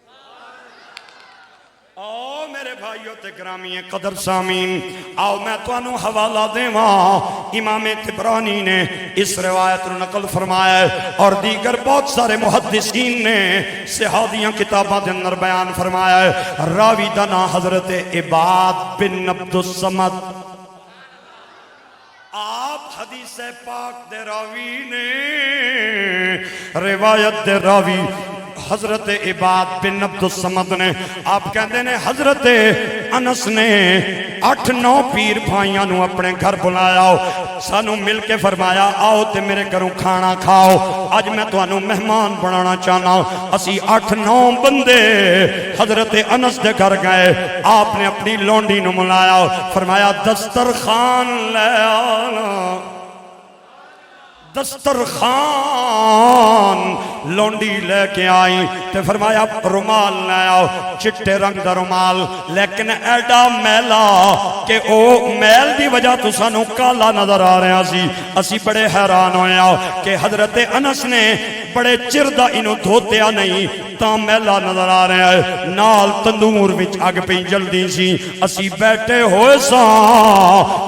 آؤ میرے بھائیوں تے گرامی قدر سامین آؤ میں تو انہوں حوالہ دے امام طبرانی نے اس روایت رو نقل فرمایا ہے اور دیگر بہت سارے محدثین نے صحابیاں کتابہ دے اندر بیان فرمایا ہے راوی دنا حضرت عباد بن عبد الصمد آپ حدیث پاک دے راوی نے روایت دے راوی حضرت عباد بن عبد الصمد نے آپ کہتے ہیں حضرت انس نے 8-9 پیر بھائیاں نو اپنے گھر بلایا سانو مل کے فرمایا آؤ تے میرے گھروں کھانا کھاؤ آج میں تو انو مہمان بنانا چاہنا اسی 8-9 بندے حضرت انس دے گھر گئے آپ نے اپنی لونڈی نو ملایا فرمایا دسترخوان لے آنا دسترخوان لونڈی لے کے آئی تے فرمایا رومال لے آؤ چٹے رنگ دا رومال لیکن ایڈا میلا کہ او میل دی وجہ تو سانو کالا نظر آ رہے ہیں اسی بڑے حیران ہوئے آؤ کہ حضرت انس نے بڑے چردہ انہوں دھوتیا نہیں تا میلا نظر آ رہے ہیں نال تندور وچ آگ پہ جلدی سی اسی بیٹھے ہوئے سا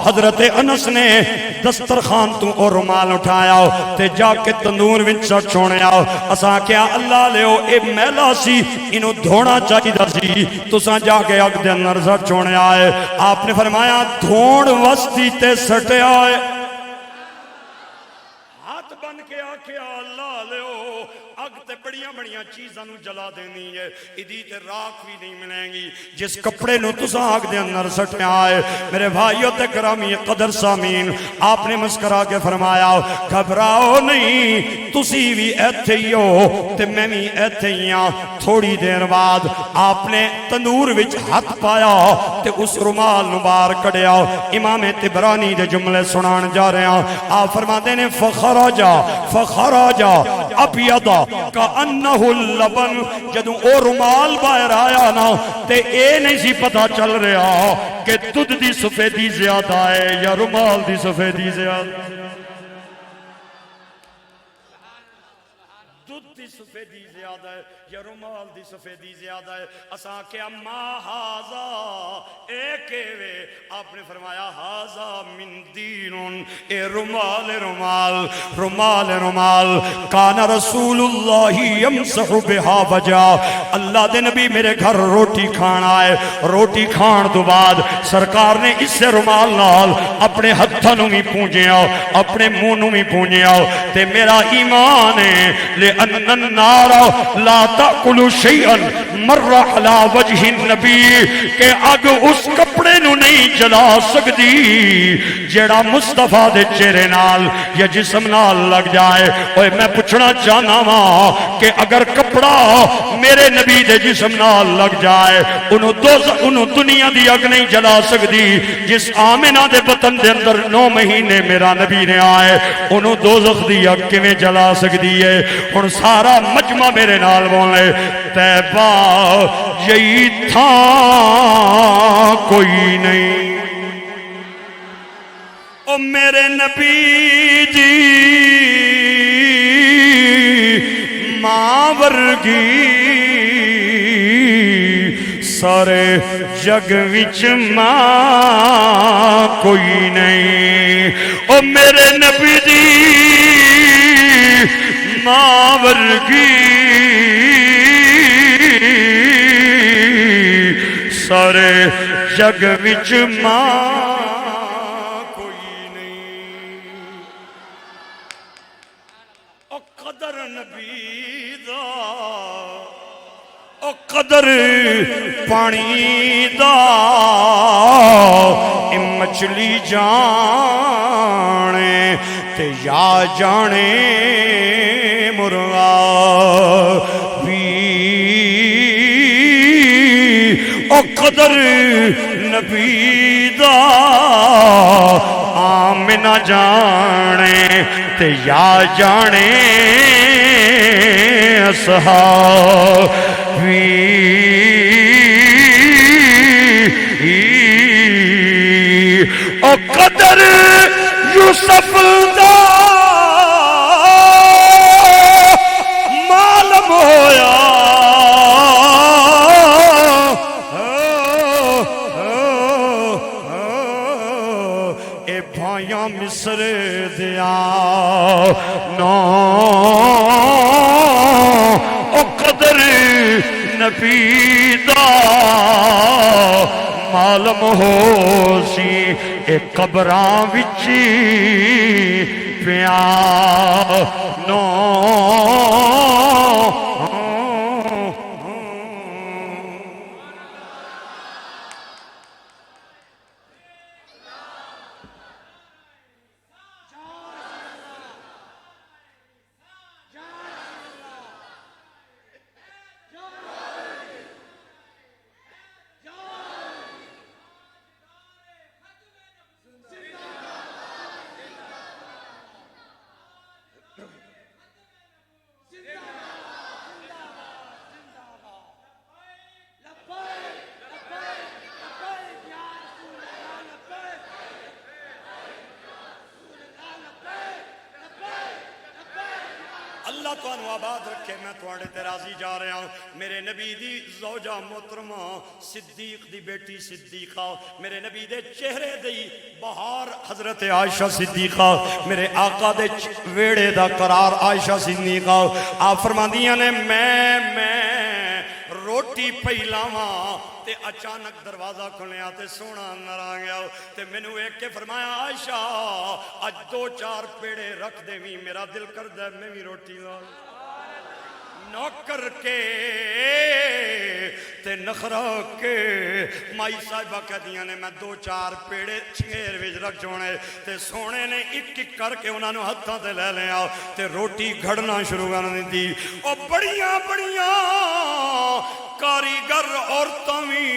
حضرت انس نے دسترخوان تو اور رومال اٹھایا تے جا کے تندور وچ سٹ چھوڑے آؤ اساں کیا اللہ لے اے میلا سی انہوں دھونا چاہی دا سی تساں جا کے اگ دے اندر سٹ چھوڑے آئے آپ نے فرمایا دھوڑ وستی تے سٹے آئے ہاتھ بن کے آکھیا اللہ لے اگ تے بڑیاں بڑیاں چیزاں نو جلا دینی ہے ادھی تے راکھ بھی نہیں ملیں گی جس کپڑے نو تساں آگ دے اندر سٹے آئے میرے بھائیوں تے گرامی قدر سامین آپ نے مسکرا کے فرمایا گھبراؤ نہیں تسی بھی ایتھے ہی ہو تے میں بھی ایتھے ہی ہاں تھوڑی دیر بعد آپ نے تندور وچ ہاتھ پایا تے اس رومال نو باہر کڈیا امام طبرانی دے جملے سنان جا رہے ہیں آپ فرماتے ہیں فخرجا ابیضا کانہ اللبن جدوں او رومال باہر آیا نا تے اے نہیں سی پتہ چل رہا کہ دودھ دی سفیدی زیادہ ہے یا رومال دی سفیدی زیادہ دودھ دی سفیدی زیادہ ہے یا رومال دی سفیدی زیادہ ہے اساں کیا ما ہازا ایک وے آپ نے فرمایا ہازا من دینن اے رومال کانا رسول اللہ یمسح بہا وجہ اللہ دے نبی میرے گھر روٹی کھانا ہے روٹی کھان دو بعد سرکار نے اس سے رومال نال اپنے ہتھنوں میں پونجیا اپنے منہ میں پونجیا تے میرا ایمان ہے لئن النار لا تأکلو شیئن مر علی وجہ النبی کہ اگ اس کپڑے نو نہیں جلا سکتی جیڑا مصطفیٰ دے چہرے نال یا جسم نال لگ جائے اوہ میں پوچھنا چاہنا ہاں کہ اگر کپڑا میرے نبی دے جسم نال لگ جائے انہوں دنیا دی اگ نہیں جلا سکتی جس آمنہ دے بطن دے اندر 9 مہینے میرا نبی نے آئے انہوں دوزخ دی اگ کے میں جلا سکتی ہے ان سارا مجمع میرے نال بولے تیبہ یہی تھا کوئی نہیں او میرے نبی جی ماں ورگی سارے جگ وچ ماں کوئی نہیں او میرے نبی جی ماں ورگی سارے جگ وچ ماں کوئی نہیں او قدر نبی دا او قدر پانی دا مچھلی جانے تے یا جانے مرغا بھی او قدر نبی دا آمنہ جانے تے یا جانے اصحابی او قدر یوسف دا معلوم ہویا اے بھائیاں مصر دیا نو او قدر نبی دا معلوم ہو سی اے قبراں وچی پیا نو اللہ تو انو آباد رکھے میں تواڑے ترازی جا رہا ہوں میرے نبی دی زوجہ محترمہ صدیق دی بیٹی صدیقہ میرے نبی دے چہرے دی بہار حضرت عائشہ صدیقہ میرے آقا دے ویڑے دا قرار عائشہ صدیقہ آپ فرماندیاں نے میں روٹی پہلاواں تے اچانک دروازہ کھلیا تے سونا اندر آ گیا تے مینوں ایک کے فرمایا عائشہ اج 2-4 پیڑے رکھ دے وی میرا دل کردا ہے میں بھی روٹی لا نوکر کے تے نخرا کے مائی صاحبہ کہدیاں نے میں 2-4 پیڑے چھیر وچ رکھ جونے تے سونے نے ایک کر کے انہاں نوں ہتھاں تے لے لیا تے روٹی گھڑنا شروع کر دی او بڑیاں کاریگر عورتاں بھی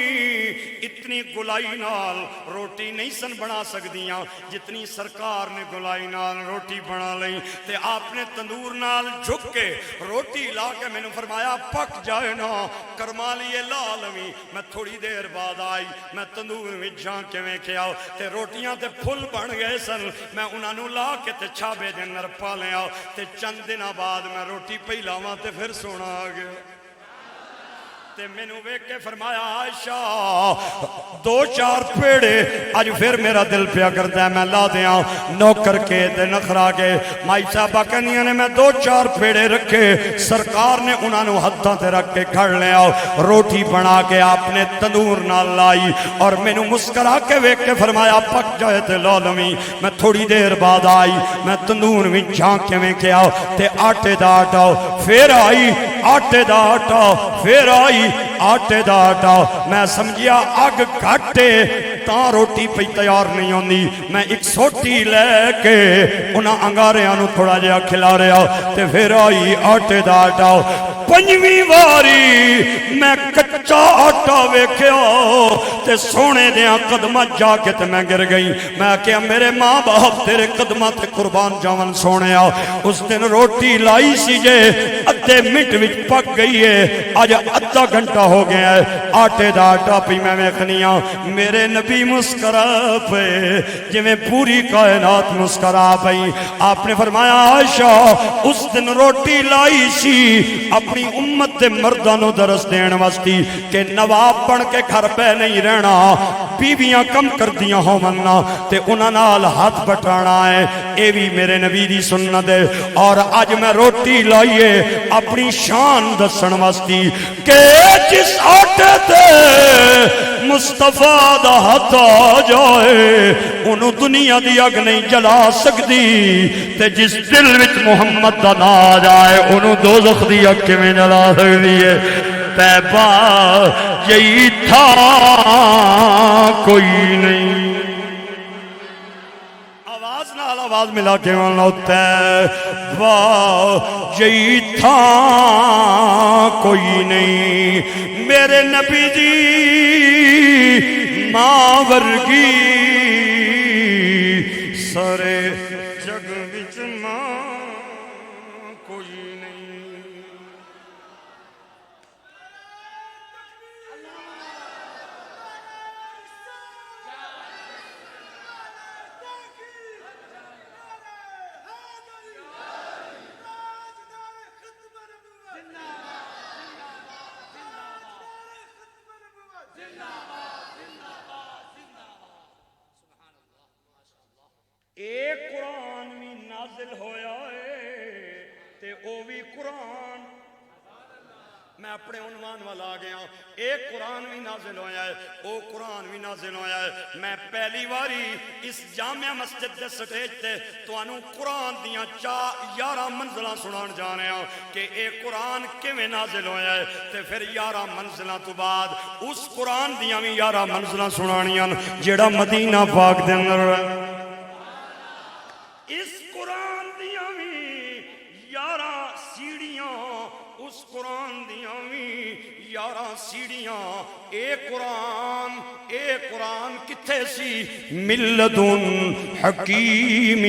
اتنی گلائی نال روٹی نہیں سن بنا سکدیاں جتنی سرکار نے گلائی نال روٹی بنا لئی تے آپ نے تندور نال جھک کے روٹی لا کے میں نے فرمایا پک جائے نا کرما لیے لالمی میں تھوڑی دیر بعد آئی میں تندور میں جھانک کے میں کیا تے روٹیاں تے پھل بن گئے سن میں انہاں نوں لا کے تے چھابے دے اندر پا لیا تے چند دنوں بعد میں روٹی پہلاواں تے پھر سونا آ گیا تے میں نے ویکھ کے فرمایا عائشہ 2-4 پیڑے اج پھر میرا دل پیا کرتا ہے میں لا دیاں نوکر کے تے نخرا کے مائی صاحبہ کہنیاں نے میں 2-4 پیڑے رکھے سرکار نے انہاں نوں ہتھاں تے رکھ کے کھڑ لیا روٹی بنا کے آپ نے تندور نال لائی اور میں نے مسکرا کے ویکھ کے فرمایا پک جائے تے لا لویں میں تھوڑی دیر بعد آئی میں تندور وچ جھانک کے میں کیا تے آٹے دا آٹا پھر آئی آٹے دا آٹا پھر آئی آٹے دا آٹا میں سمجھیا اگ گھٹے تاں روٹی پہ تیار نہیں ہوندی میں ایک سوٹی لے کے انہاں انگاریاں نوں تھوڑا جہا کھلا رہا تے پھر آئی آٹے دا آٹا 5ویں واری میں کچا آٹا ویکھیا تے سونے دیاں قدماں جا کے تے میں گر گئی میں کہا میرے ماں باپ تیرے قدماں تے قربان جاون سونیا اس دن روٹی لائی سی جے ادھے منٹ وچ پک گئی ہے آج آدھا گھنٹہ ہو گیا ہے آٹے دا آٹا پی میں ویکھنیاں میرے نبی مسکرا پے جی میں پوری کائنات مسکرا پئی آپ نے فرمایا عائشہ اس دن روٹی لائی سی اپنی امت دے مردانوں درس دین واسطی کہ نواب بن کے گھر پہ نہیں رہنا بیویاں کم کر دیاں ہو مننا تے انہاں نال ہاتھ بٹانا ہے اے بھی میرے نبی دی سنت ہے اور آج میں روٹی لائیے اپنی شان دسن واسطی کہ جس آٹے تے مصطفیٰ دا ہاتھ آ جائے انہوں دنیا دی اگ نہیں جلا سکتی تے جس دل وچ محمد دا نا آ جائے انہوں دوزخ دی اگ میں جلا سکتی ہے طیبہ یہی تھا کوئی نہیں آواز ملا کے ہوتا ہے واہ یہی تھا کوئی نہیں میرے نبی جی ماں ورگی سارے جگ وچ ماں کوئی نہیں ایک قرآن بھی نازل ہویا ہے تے او بھی قرآن میں اپنے عنوان والا آ گیا ایک قرآن بھی نازل ہویا ہے او قرآن بھی نازل ہویا ہے میں پہلی باری اس جامعہ مسجد دے سٹیج تے توانوں قرآن دیاں 11 منزلاں سنان جا رہے ہیں کہ ایک قرآن کیویں نازل ہویا ہے تے پھر 11 منزلاں تو بعد اس قرآن دیاں بھی 11 منزلاں سنانیاں جیڑا مدینہ پاک دے اندر اس قرآن دیاں بھی 11 سیڑھیاں اس قرآن دیاں بھی 11 سیڑھیاں اے قرآن کتھے سی ملدن حکیم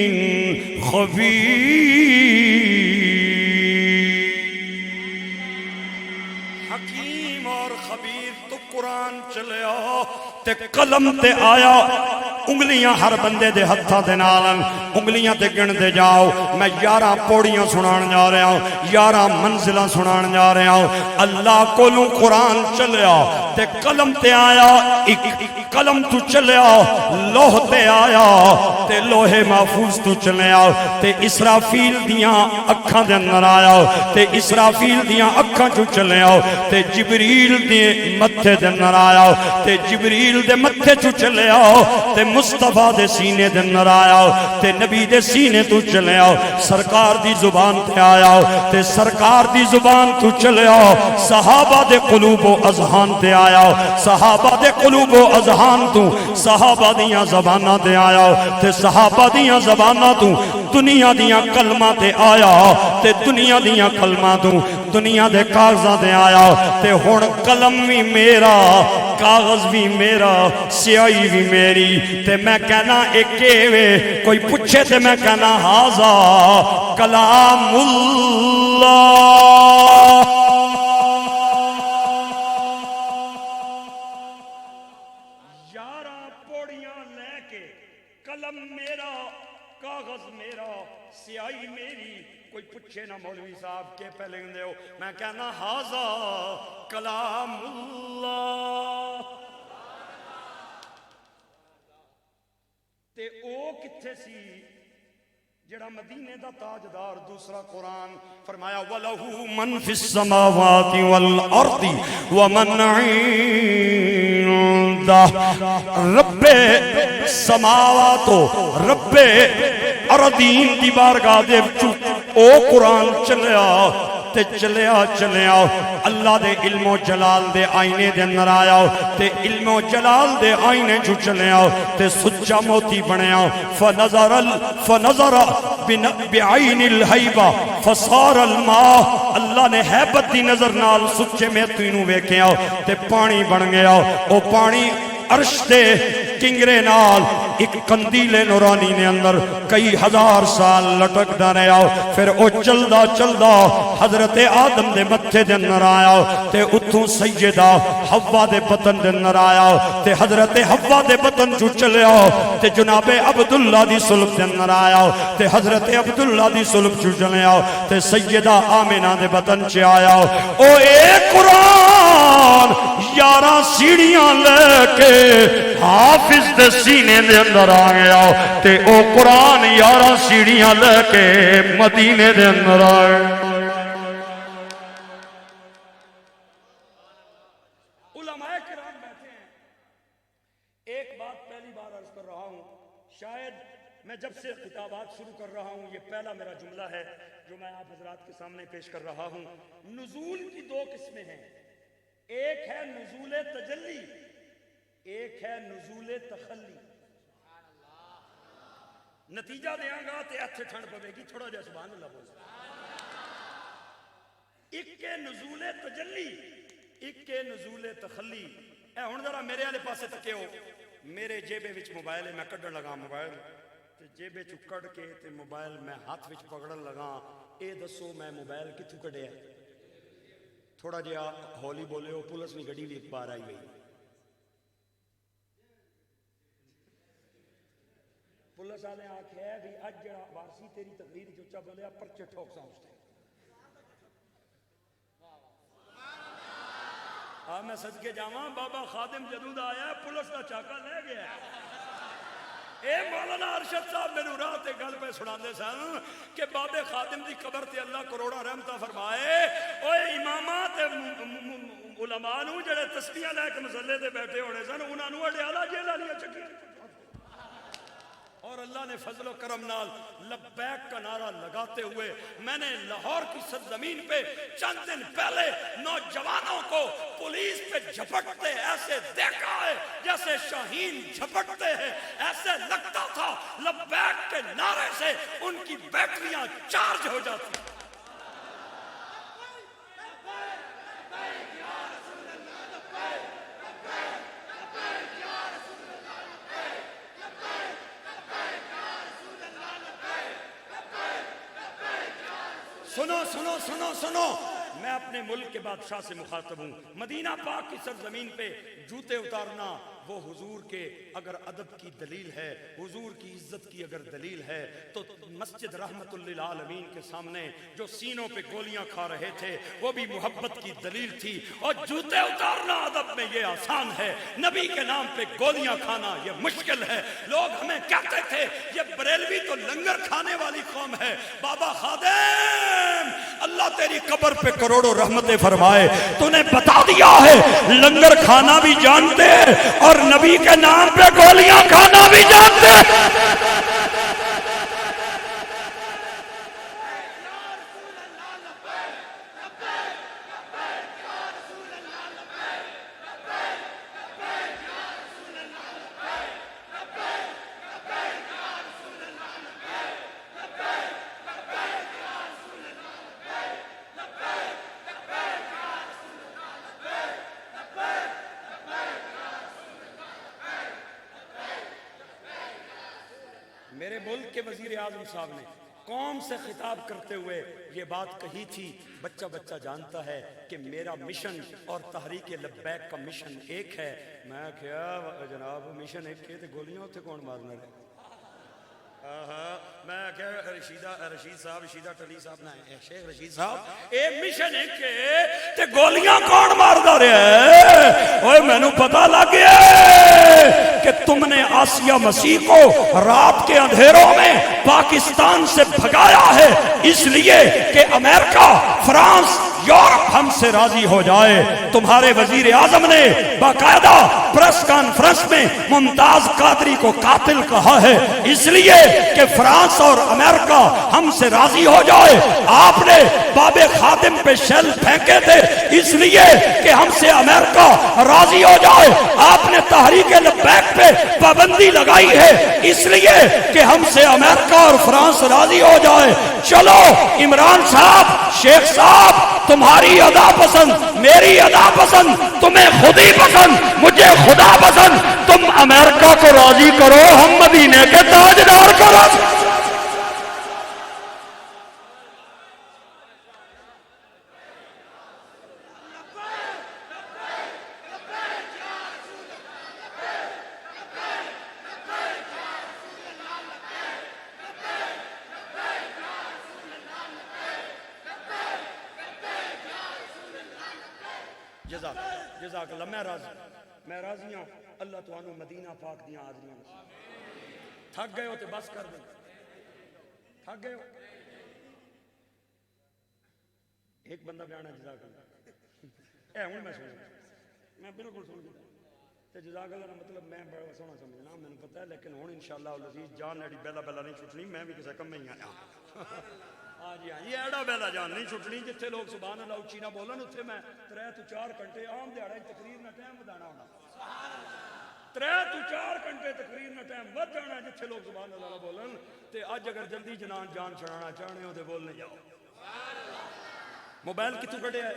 خبیر حکیم اور خبیر تو قرآن چلے آ تے قلم تے آیا انگلیاں ہر بندے دے ہتھاں دے نال انگلیاں تے گن دے جاؤ میں 11 پوڑیاں سنان جا رہا ہوں 11 منزلاں سنان جا رہا ہوں اللہ کولوں قرآن چلیا تے قلم تے آیا ایک قلم تو چلیا لوح تے آیا تے لوح محفوظ تو چلیا تے اسرافیل دیاں اکھاں دے اندر آیا تے اسرافیل دیاں اکھاں چوں چلیا تے جبریل دے متھے دے اندر آیا تے جبریل دے متھے چوں چلیا تے مصطفیٰ دے سینے دے اندر آیا تے نبی دے سینے تو چلیا سرکار دی زبان تے آیا تے سرکار دی زبان تو چلیا صحابہ دے قلوب و اذہان تے آیا صحابہ دے قلوب و اذہان تو صحابہ دیاں زباناں تے آیا تے صحابہ دیاں زباناں تو دنیا دیاں کلمہ تے آیا تے دنیا دیاں کلمہ تو دنیا دے کاغذاں تے آیا تے ہن قلم بھی میرا کاغذ بھی میرا سیاہی بھی میری تے میں کہنا ایکے کوئی پوچھے تے میں کہنا ہاذا کلام اللہ 11 پوڑیاں لے کے قلم میرا کاغذ میرا سیاہی میری کوئی پوچھے نہ مولوی صاحب کے پہلے گندے ہو میں کہنا ہاذا کلام اللہ تے او کتھے سی جڑا مدینے دا تاجدار دوسرا قرآن فرمایا وَلَهُ مَنْ فِي السَّمَاوَاتِ وَالْأَرْضِ وَمَنْ عِنْدَهُ رب سماوات رب اردین دی بارگاہ دے او قرآن چلیا تے چلیا اللہ دے علم و جلال دے آئینے دے اندر آیا تے علم و جلال دے آئینے جو چلیا تے سچا موتی بنیا فنظر بعین الحیبہ فصار الماء اللہ نے حیبت دی نظر نال سچے میں تینوں ویکھیا تے پانی بن گیا او پانی عرش دے کنگرے نال ایک قندیل نورانی نے اندر کئی ہزار سال لٹک دا رہا پھر او چلدا حضرت آدم دے متھے دے اندر آیا تے اتھوں سیدہ حوا دے بطن دے اندر آیا تے حضرت حوا دے بطن چو چلیا تے جناب عبداللہ دی صلب دے اندر آیا تے حضرت عبداللہ دی صلب چو چلیا تے سیدہ آمینہ دے بطن چے آیا او اے قرآن 11 سیڑھیاں لے کے حافظ دے سینے دے اندر آ گیا تے او قرآن 11 سیڑھیاں لے کے مدینے دے اندر آئے علماء کرام بیٹھے ہیں ایک بات پہلی بار عرض کر رہا ہوں شاید میں جب سے خطابات شروع کر رہا ہوں یہ پہلا میرا جملہ ہے جو میں آپ حضرات کے سامنے پیش کر رہا ہوں نزول کی 2 قسمیں ہیں ایک ہے نزول تجلی ایک ہے نزول تخلی نتیجہ دیاں گا تے ایتھے ٹھنڈ پوے گی، تھوڑا جہا سبحان اللہ بول۔ ایک نزول تجلی، ایک نزول تخلی۔ اے ہن ذرا میرے والے پاسے تکے ہو، میرے جیبے وچ موبائل ہے، میں کڈن لگا موبائل تے جیبے چ کڈ کے تے موبائل میں ہاتھ وچ پکڑن لگا، اے دسو میں موبائل کتھوں کڈیا؟ تھوڑا جہا ہولی بولے ہو، پولیس نہیں گڈی بھی ایک بار آئی گئی۔ پولیس والے آکھیا بھی اج جڑا وارسی تیری تقریر چوچا بولیا پرچے ٹھوک سا اس میں صدقے جاواں، بابا خادم جدوں دا آیا پولیس دا چاکا لے گیا۔ اے مولانا ارشد صاحب میرے راہ تے گل پہ سناندے سن کہ بابے خادم دی قبر تے اللہ کروڑا رحمتہ فرمائے، اوے اماماں تے علماء نو جڑے تسبیحاں لے کے مصلے تے بیٹھے ہونے سن، انہاں نو اڈیالہ جیل والیاں چکیاں، اور اللہ نے فضل و کرم نال لبیک کا نعرہ لگاتے ہوئے میں نے لاہور کی سرزمین پہ چند دن پہلے نوجوانوں کو پولیس پہ جھپٹتے ایسے دیکھا ہے جیسے شاہین جھپٹتے ہیں، ایسے لگتا تھا لبیک کے نعرے سے ان کی بیٹریاں چارج ہو جاتی۔ سنو سنو سنو سنو، میں اپنے ملک کے بادشاہ سے مخاطب ہوں۔ مدینہ پاک کی سرزمین پہ جوتے اتارنا وہ حضور کے اگر ادب کی دلیل ہے، حضور کی عزت کی اگر دلیل ہے، تو مسجد رحمت للعالمین کے سامنے جو سینوں پہ گولیاں کھا رہے تھے وہ بھی محبت کی دلیل تھی۔ اور جوتے اتارنا ادب میں یہ آسان ہے، نبی کے نام پہ گولیاں کھانا یہ مشکل ہے۔ لوگ ہمیں کہتے تھے یہ بریلوی تو لنگر کھانے والی قوم ہے۔ بابا خادم اللہ تیری قبر پہ کروڑوں رحمتیں فرمائے، تو نے بتا دیا ہے لنگر کھانا بھی جانتے اور نبی کے نام پہ گولیاں کھانا بھی جانتے۔ میرے ملک کے وزیر اعظم صاحب نے قوم سے خطاب کرتے ہوئے یہ بات کہی تھی، بچہ بچہ جانتا ہے کہ میرا مشن اور تحریک لبیک کا مشن ایک ہے۔ میں کیا جناب مشن ایک ہے تو گولیاں اتنے کون مارنا ہے؟ میں کیا رشید صاحب رشیدہ ٹلی صاحب نہ شیخ رشید صاحب اے مشن ایک ہے تے گولیاں کون ماردا رہا ہے؟ اوے مینوں پتہ لگ گیا کہ تم نے آسیہ مسیح کو رات کے اندھیروں میں پاکستان سے بھگایا ہے اس لیے کہ امریکہ، فرانس، یورپ ہم سے راضی ہو جائے۔ تمہارے وزیر اعظم نے باقاعدہ پریس کانفرنس میں ممتاز قادری کو قاتل کہا ہے اس لیے کہ فرانس اور امریکہ ہم سے راضی ہو جائے۔ آپ نے باب خادم پہ شیل پھینکے تھے اس لیے کہ ہم سے امریکہ راضی ہو جائے۔ آپ نے تحریک لبیک پہ پابندی لگائی ہے اس لیے کہ ہم سے امریکہ اور فرانس راضی ہو جائے۔ چلو عمران صاحب، شیخ صاحب، تمہاری ادا پسند، میری ادا پسند، تمہیں خود ہی پسند، مجھے خدا پسند، تم امریکہ کو راضی کرو، ہم مدینے کے تاجدار کو راضی۔ جزاک اللہ، میں راضی ہوں۔ اللہ تو انہوں مدینہ پاک دیاں آدمیاں تھک گئے ہو تو بس کر دیں، تھک گئے ہو۔ ایک بندہ بیان ہے جزاک اللہ، اے ہوں میں سنوں، میں بالکل سن گیا تے جزاک اللہ کا مطلب میں بڑا سونا سمجھنا، میں نے پتہ ہے، لیکن ہوں انشاءاللہ العزیز جان ایڈی بیلا بیلا نہیں چھٹنی، میں بھی کسے کم میں ہی آیا۔ ہاں جی ہاں، یہ ایڈا بیلا جان نہیں چھٹنی جتھے لوگ سبحان اللہ اچھی نہ بولن، اتھے میں 3 تو 4 گھنٹے عام دیہڑے تقریر نہ ٹائم بدانا ہونا۔ 3 تو 4 گھنٹے تقریر نہ ٹائم ود جانا جتھے لوگ سبحان اللہ بولن تے اج اگر جلدی جان چھڑانا چاہنے ہو تے بولنے جاؤ. موبائل کتوں کٹیا ہے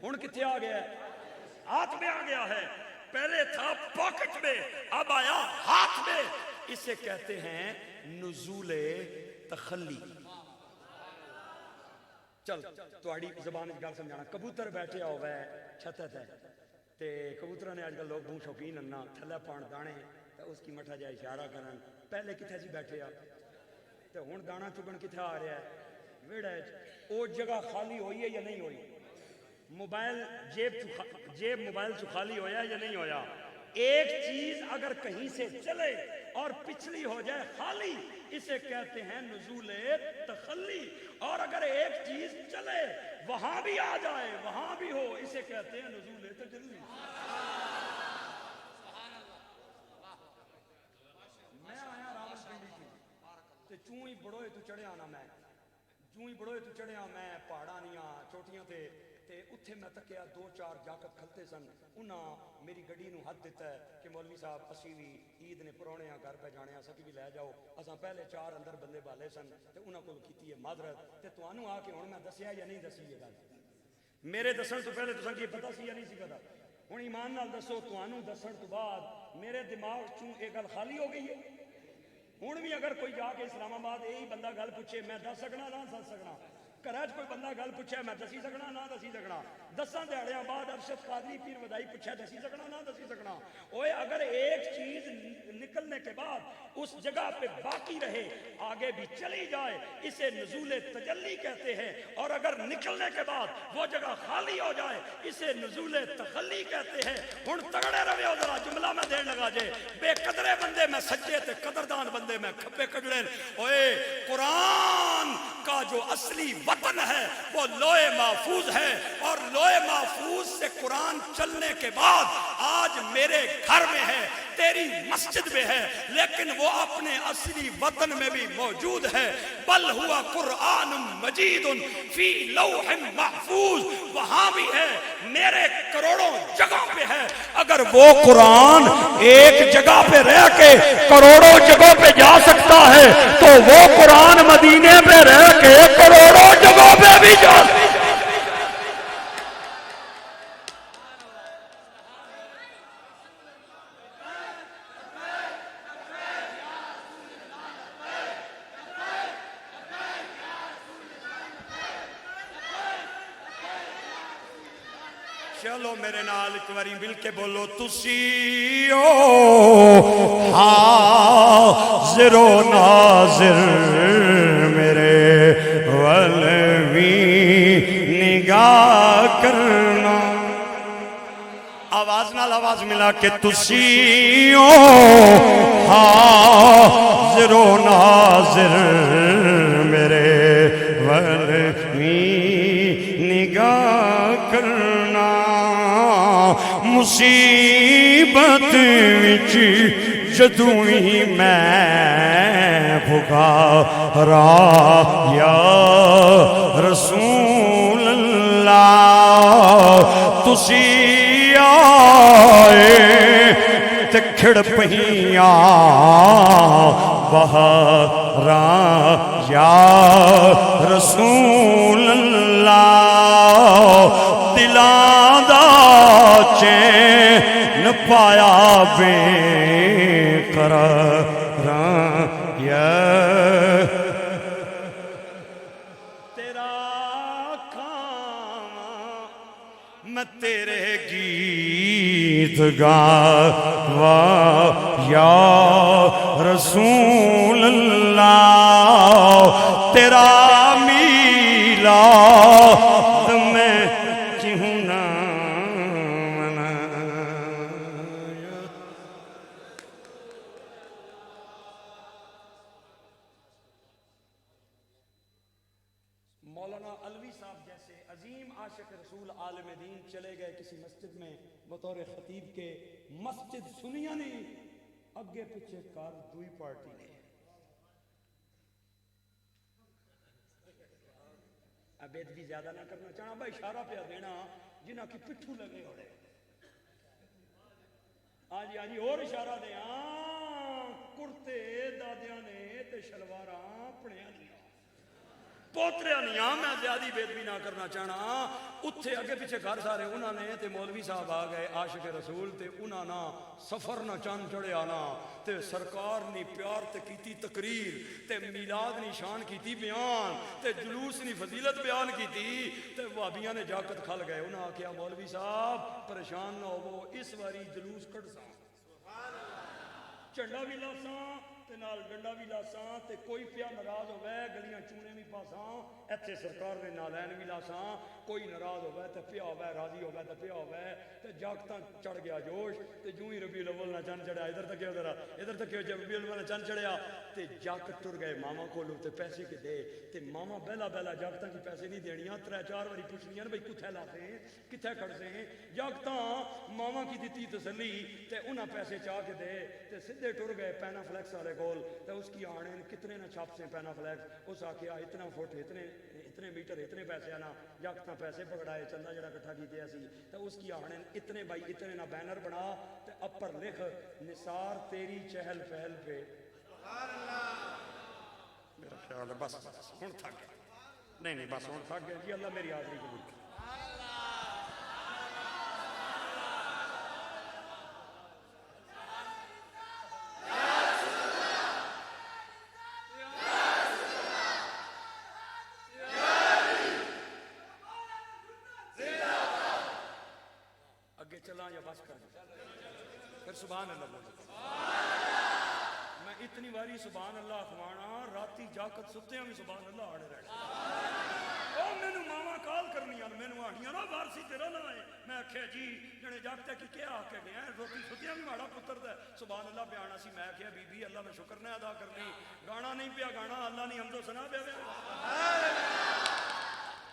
ہن کتنے آ گیا ہے ہاتھ میں آ گیا ہے. پہلے تھا پاکٹ میں اب آیا ہاتھ میں. اسے کہتے ہیں نزول تخلی. چل تہاڈی زبان وچ گل سمجھانا. کبوتر بیٹھیا ہوا ہے چھت تے تے کبوتراں نے اج کل لوگ بہت شوقین ہیں نا تھلے پان دانے تے اس کی مٹھا جا اشارہ کرن. پہلے کتھے سی بیٹھے آ تے ہن دانا چگن کتھے آ رہا ہے ویڑے وچ. او جگہ خالی ہوئی ہے یا نہیں ہوئی؟ موبائل جیب موبائل سے خالی ہویا یا نہیں ہویا؟ ایک چیز اگر کہیں سے چلے اور پچھلی ہو جائے خالی اسے کہتے ہیں نزول تخلی. اور اگر ایک چیز چلے وہاں بھی آ جائے وہاں بھی ہو اسے کہتے ہیں نزول تجلی. میں آیا راولپنڈی تے چوں ہی بڑوئے تو چڑھیا نا میں پہاڑاں نیاں چوٹیاں تے اتھے میں تکیا 2-4 جاکت کھلتے سن. انہاں میری گڈی نو ہاتھ دیتا ہے کہ مولوی صاحب اسی بھی عید نے پرونے گھر پہ جانے اساں بھی لے جاؤ. اساں پہلے 4 اندر بندے بالے سن تے انہاں کول کیتی ہے معذرت تے تانوں آ کے ہن میں دسیا یا نہیں دسی یہ گل. میرے دسن تو پہلے تساں کی پتہ سی یا نہیں سی پتہ؟ ہن ایمان نال دسو تانوں دسن تو بعد میرے دماغ چوں یہ گل خالی ہو گئی ہے؟ ہوں بھی اگر کوئی جا کے اسلام آباد یہی بندہ گل پوچھے میں دس سکنا نہ دس سکنا. گھر کوئی بندہ گل پوچھے میں دسی سکنا نہ دسی سکنا. 10 دہاڑیاں بعد ارشد قادری پیر ودائی پوچھے دسی سکنا نہ دسی سکنا. اوے اگر ایک چیز نکلنے کے بعد اس جگہ پہ باقی رہے آگے بھی چلی جائے اسے نزول تجلی کہتے ہیں. اور اگر نکلنے کے بعد وہ جگہ خالی ہو جائے اسے نزول تخلی کہتے ہیں. ہن تگڑے رہو ذرا جملہ میں دین لگا جے. بے قدرے بندے میں سجے تے قدردان بندے میں کھپے کڈڑے. اوئے قرآن کا جو اصلی وطن ہے وہ لوح محفوظ ہے اور لوح محفوظ سے قرآن چلنے کے بعد آج میرے گھر میں ہے تیری مسجد میں ہے لیکن وہ اپنے اصلی وطن میں بھی موجود ہے. بل ہوا قرآن مجید فی لوح محفوظ. وہاں بھی ہے میرے کروڑوں جگہوں پہ ہے. اگر وہ قرآن ایک جگہ پہ رہ کے کروڑوں جگہوں پہ جا سکتا ہے تو وہ قرآن مدینے پہ رہ کے کروڑوں جگہوں پہ بھی جا سکتا ہے. چلو میرے نال ایک باری مل کے بولو تسی او حاضر و ناظر میرے ولوی نگاہ کرنا. آواز نال آواز ملا کے تسی او حاضر و ناظر میرے ولوی نگاہ کرنا. مصیبت وچ جدوئی میں پکارا یا رسول اللہ تسی آئے تے کھڑ پہیاں بہاراں یا رسول اللہ. دلاں دا چین پایا بے قراراں یا تیرا کھاواں میں تیرے گیت گاواں یا رسول اللہ. تیرا میلاد میں کیوں نہ منایا. مولانا علوی صاحب جیسے عظیم عاشق رسول عالم دین چلے گئے کسی مسجد میں بطور خطیب کے. مسجد سنیا نہیں اگے پیچھے کار دوئی پارٹی نے. ابید بھی زیادہ نہ کرنا چاہنا بھائی اشارہ پہ دینا جنہ کی پٹھو لگے ہو رہے ہاں جی اور اشارہ دیاں کرتے دادیاں نے تے شلواراں اپنیاں دیاں پوتریاں نیاں میں زیادی بےدبی نہ کرنا چاہنا اتھے اگے پیچھے گھر سارے انہاں نے تے مولوی صاحب آ گئے عاشق رسول تے انہاں نا سفر نہ چند چڑھیا نا تے سرکار نے پیار تے کیتی تقریر تے میلاد نی شان کیتی بیان تے جلوس نی فضیلت بیان کیتی تے وہابیاں نے جاکت کھل گئے انہاں آکھیا مولوی صاحب پریشان نہ ہوو اس واری جلوس کٹ سا چنڈا بھی لاساں تے نال ڈنڈا بھی لاساں تے کوئی پیا ناراض ہوئے گلیاں چونے بھی پاساں ایتھے سرکار نے نالین بھی لاساں کوئی ناراض ہوئے تے پیا ہوئے راضی ہوئے تے پیا ہوئے تے جاگتاں چڑھ گیا جوش تے جو ہی ربیع الاول نہ چند چڑھیا ادھر تک ذرا ادھر تک جب ربیع الاول نہ چند چڑھیا تے جاگت ٹر گئے ماما کولو تے پیسے کے دے تے ماما بہلا بہلا جاگتاں کی پیسے نہیں دینیاں 3-4 واری پوچھنیاں بھئی کتھے لاتے کتھے کھڑتے ہیں جاگتاں ماما کی دیتی تسلی تے انہاں پیسے چاہ کے دے تے سدھے ٹر گئے پینا فلیکس والے کول تے اس کی آنے کتنے نہ چھاپ سے پینا فلیکس اس آکھیا اتنا فٹ اتنے میٹر اتنے پیسے آنا جاگتاں پیسے پکڑائے چندہ جڑا کٹھا کیتے اسی تے اس کی آنے اتنے بائی اتنے نہ بینر بنا تے اپر لکھ نثار تیری چہل پہل پہ میرا خیال ہے بس ہن تھک گیا نہیں بس ہن تھک گیا جی اللہ میری حاضری قبول کرے چلا یا بس کر پھر سبحان اللہ بولو میں اتنی باری سبحان اللہ اخوانا راتی جاکت ستے ہیں بھی سبحان اللہ آڑے رہے او میں نو ماما کال کرنی ہے میں نو آڑیاں نا وارسی تیرا نہ آئے میں اکھے جی جنے جاکتے کی کیا آکے گئے ہیں روٹی ستیاں بھی ماڑا پتر دے سبحان اللہ بیانا سی میں کہا بی بی اللہ میں شکر نے ادا کرنی گانا نہیں پیا گانا اللہ نہیں حمد و ثنا پیا پیا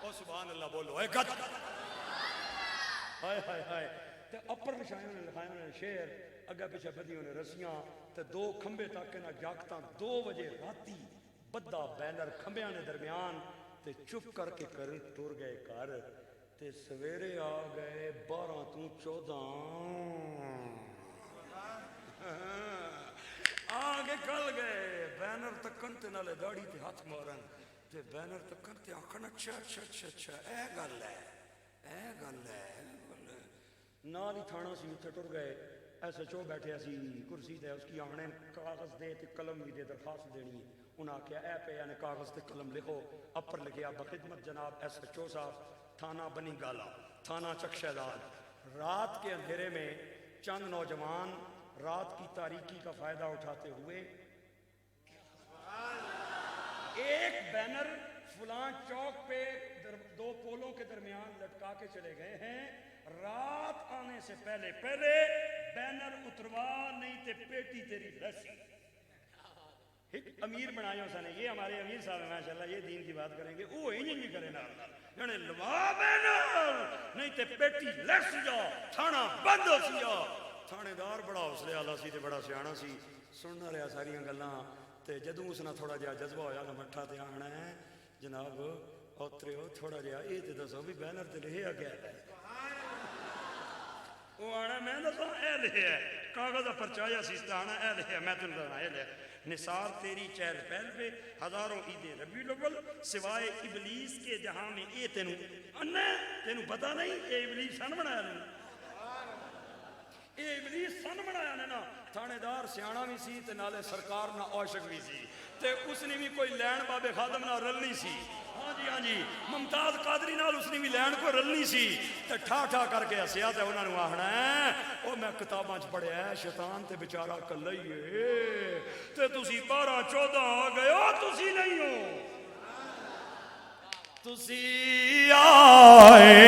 او سبحان اللہ بولو اے گد ہائے ہائے ہائے تے اپر لکھائے انہوں نے لکھائے انہوں نے شعر اگا پیچھے بدی انہوں نے رسیاں تے 2 کھمبے تاکہ نہ جاگتاں 2 بجے راتی بدہ بینر کھمبیاں نے درمیان تے چپ کر کے کر ٹور گئے کر تے سویرے آ گئے 12 تو 14 آگے کل گئے بینر تکن تے نالے داڑی تے ہاتھ مارن تے بینر تکن تے آکھن اچھا اے گل ہے نال ہی تھانا سی اتھے ٹر گئے ایسے چو بیٹھے اسی کرسی تے اس کی آنے کاغذ دے تے قلم بھی دے درخواست دینی انہاں کیا اے پہ یعنی کاغذ تے قلم لکھو اپر لکھیا بخدمت جناب ایس ایچ او صاحب تھانہ بنی گالا تھانہ چکشہ دار رات کے اندھیرے میں چند نوجوان رات کی تاریکی کا فائدہ اٹھاتے ہوئے ایک بینر فلاں چوک پہ 2 پولوں کے درمیان لٹکا کے چلے گئے ہیں رات آنے سے پہلے بینر اتروا نہیں تے پیٹی تیری رسی ایک امیر بنایا اس نے یہ ہمارے امیر صاحب ہیں ماشاءاللہ یہ دین کی بات کریں گے وہ ہی کرے نال لوا بینر نہیں تے پیٹی لس جا تھانا بند ہو سیا تھانے دار بڑا حوصلے والا سی تے بڑا سیاںا سی سننا رہا ساریاں گلاں تے جدوں اس نے تھوڑا جہا جذبہ ہویا نا مٹھا تے آنا ہے جناب اوتریو تھوڑا جہا یہ تے دسو بھی بینر تے لکھیا کیا ہے وہ آنا میں دسو اے لکھیا ہے کاغذ پرچایا سیستانا اے لکھیا میں تم دسنا اے لکھیا نثار تیری چہل پہل پہ ہزاروں عیدیں ربیع الاول سوائے ابلیس کے جہاں میں اے تینوں پتہ نہیں اے ابلیس سن بنایا نے اے ابلیس سن بنایا نے نا تھانے دار سیانا بھی سی تے نالے سرکار نہ عاشق بھی سی تے اس نے بھی کوئی لین بابے خادم نہ رلنی سی ہاں جی ممتاز قادری نال اس نے بھی لین کو رلنی سی تے ٹھا کر کے ہسیا تے انہاں نوں آخنا ہے او میں کتاباں چ پڑھیا ہے شیطان تے بیچارہ کلا ہی ہے تے تسی 12-14 آ گئے ہو تسی نہیں ہو تسی آئے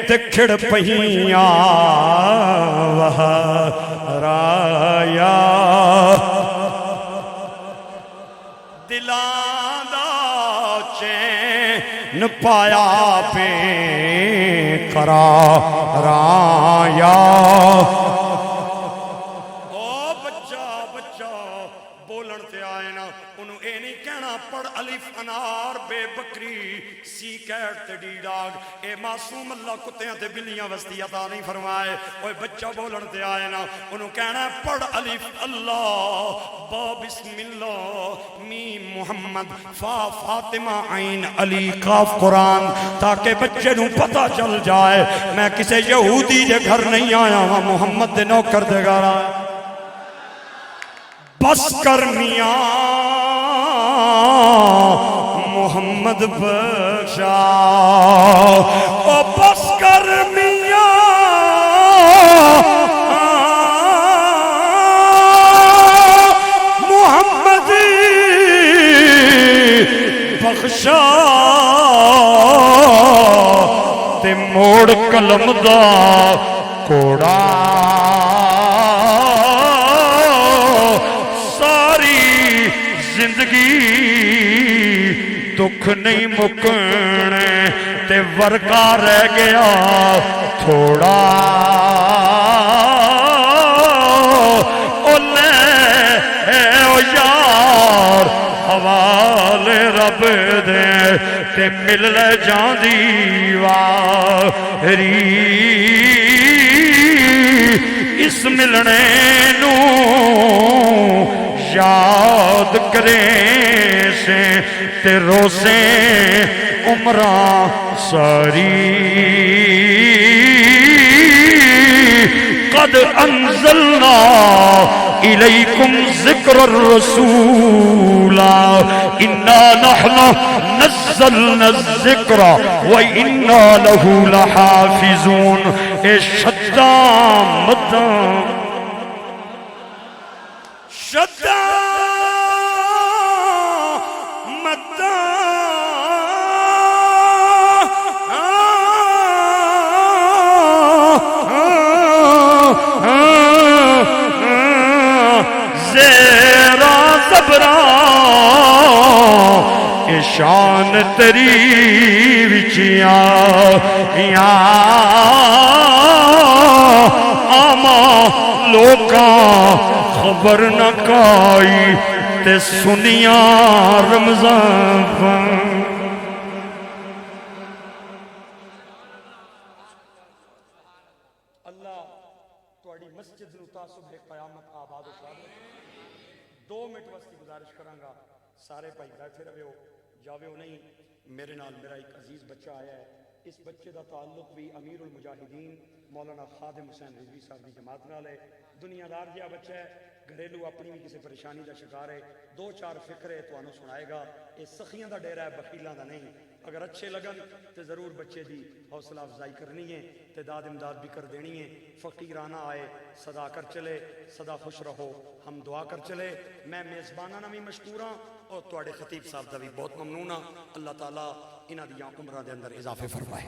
تے کھڑ پہیاں رایا دلاں دا چین پایا پہ قرار آیا او بچہ بولن تے آئے نا انہوں اے نہیں کہنا پڑھ الف انار بے بکری سی کیٹ تے ڈی ڈاگ اے معصوم اللہ کتیاں تے بلیاں وسطی عطا نہیں فرمائے اوے بچہ بولن تے آئے نا انہوں کہنا ہے پڑھ الف اللہ با بسم اللہ میم محمد فا فاطمہ عین علی قاف قرآن تاکہ بچے نوں پتہ چل جائے میں کسے یہودی دے گھر نہیں آیا ہاں محمد دے نوکر دے گھر آیا بس کر میاں محمد بخشا او بس کر میاں محمد بخشا تے موڑ قلم دا کوڑا زندگی دکھ نہیں مکنے تے ورکا رہ گیا تھوڑا او لے او یار حوالے رب دے تے مل لے جاندی واری اس ملنے نو یاد کریں سے تے روزیں عمران ساری قد انزلنا الیکم ذکر الرسول انا نحن نزلنا الذکر وانا له لحافظون اے شدام مدام شدہ مدہ زیرہ زبرہ شان تری وچیاں آما لوکاں خبر نہ کائی تے سنیاں رمضان اللہ توڑی مسجد نتا صبح قیامت آباد و شاد 2 منٹ واسطی گزارش کرانگا سارے بھائی بیٹھے رہے ہو جاوے ہو نہیں میرے نال میرا ایک عزیز بچہ آیا ہے اس بچے دا تعلق بھی امیر المجاہدین مولانا خادم حسین رضوی صاحب دی جماعت نال ہے دنیا دار جہا بچہ ہے گھریلو اپنی بھی کسی پریشانی دا شکار ہے 2-4 فکرے تو انہوں سنائے گا یہ سخیاں دا ڈیرہ ہے بخیلاں دا نہیں اگر اچھے لگن تو ضرور بچے دی حوصلہ افزائی کرنی ہے تعداد امداد بھی کر دینی ہے فقیرانہ آئے صدا کر چلے صدا خوش رہو ہم دعا کر چلے میں میزبانہ بھی مشکور ہاں اور تواڈے خطیب صاحب دا بھی بہت ممنون ہاں اللہ تعالیٰ انہاں دیاں عمراں دے اندر اضافے فرمائے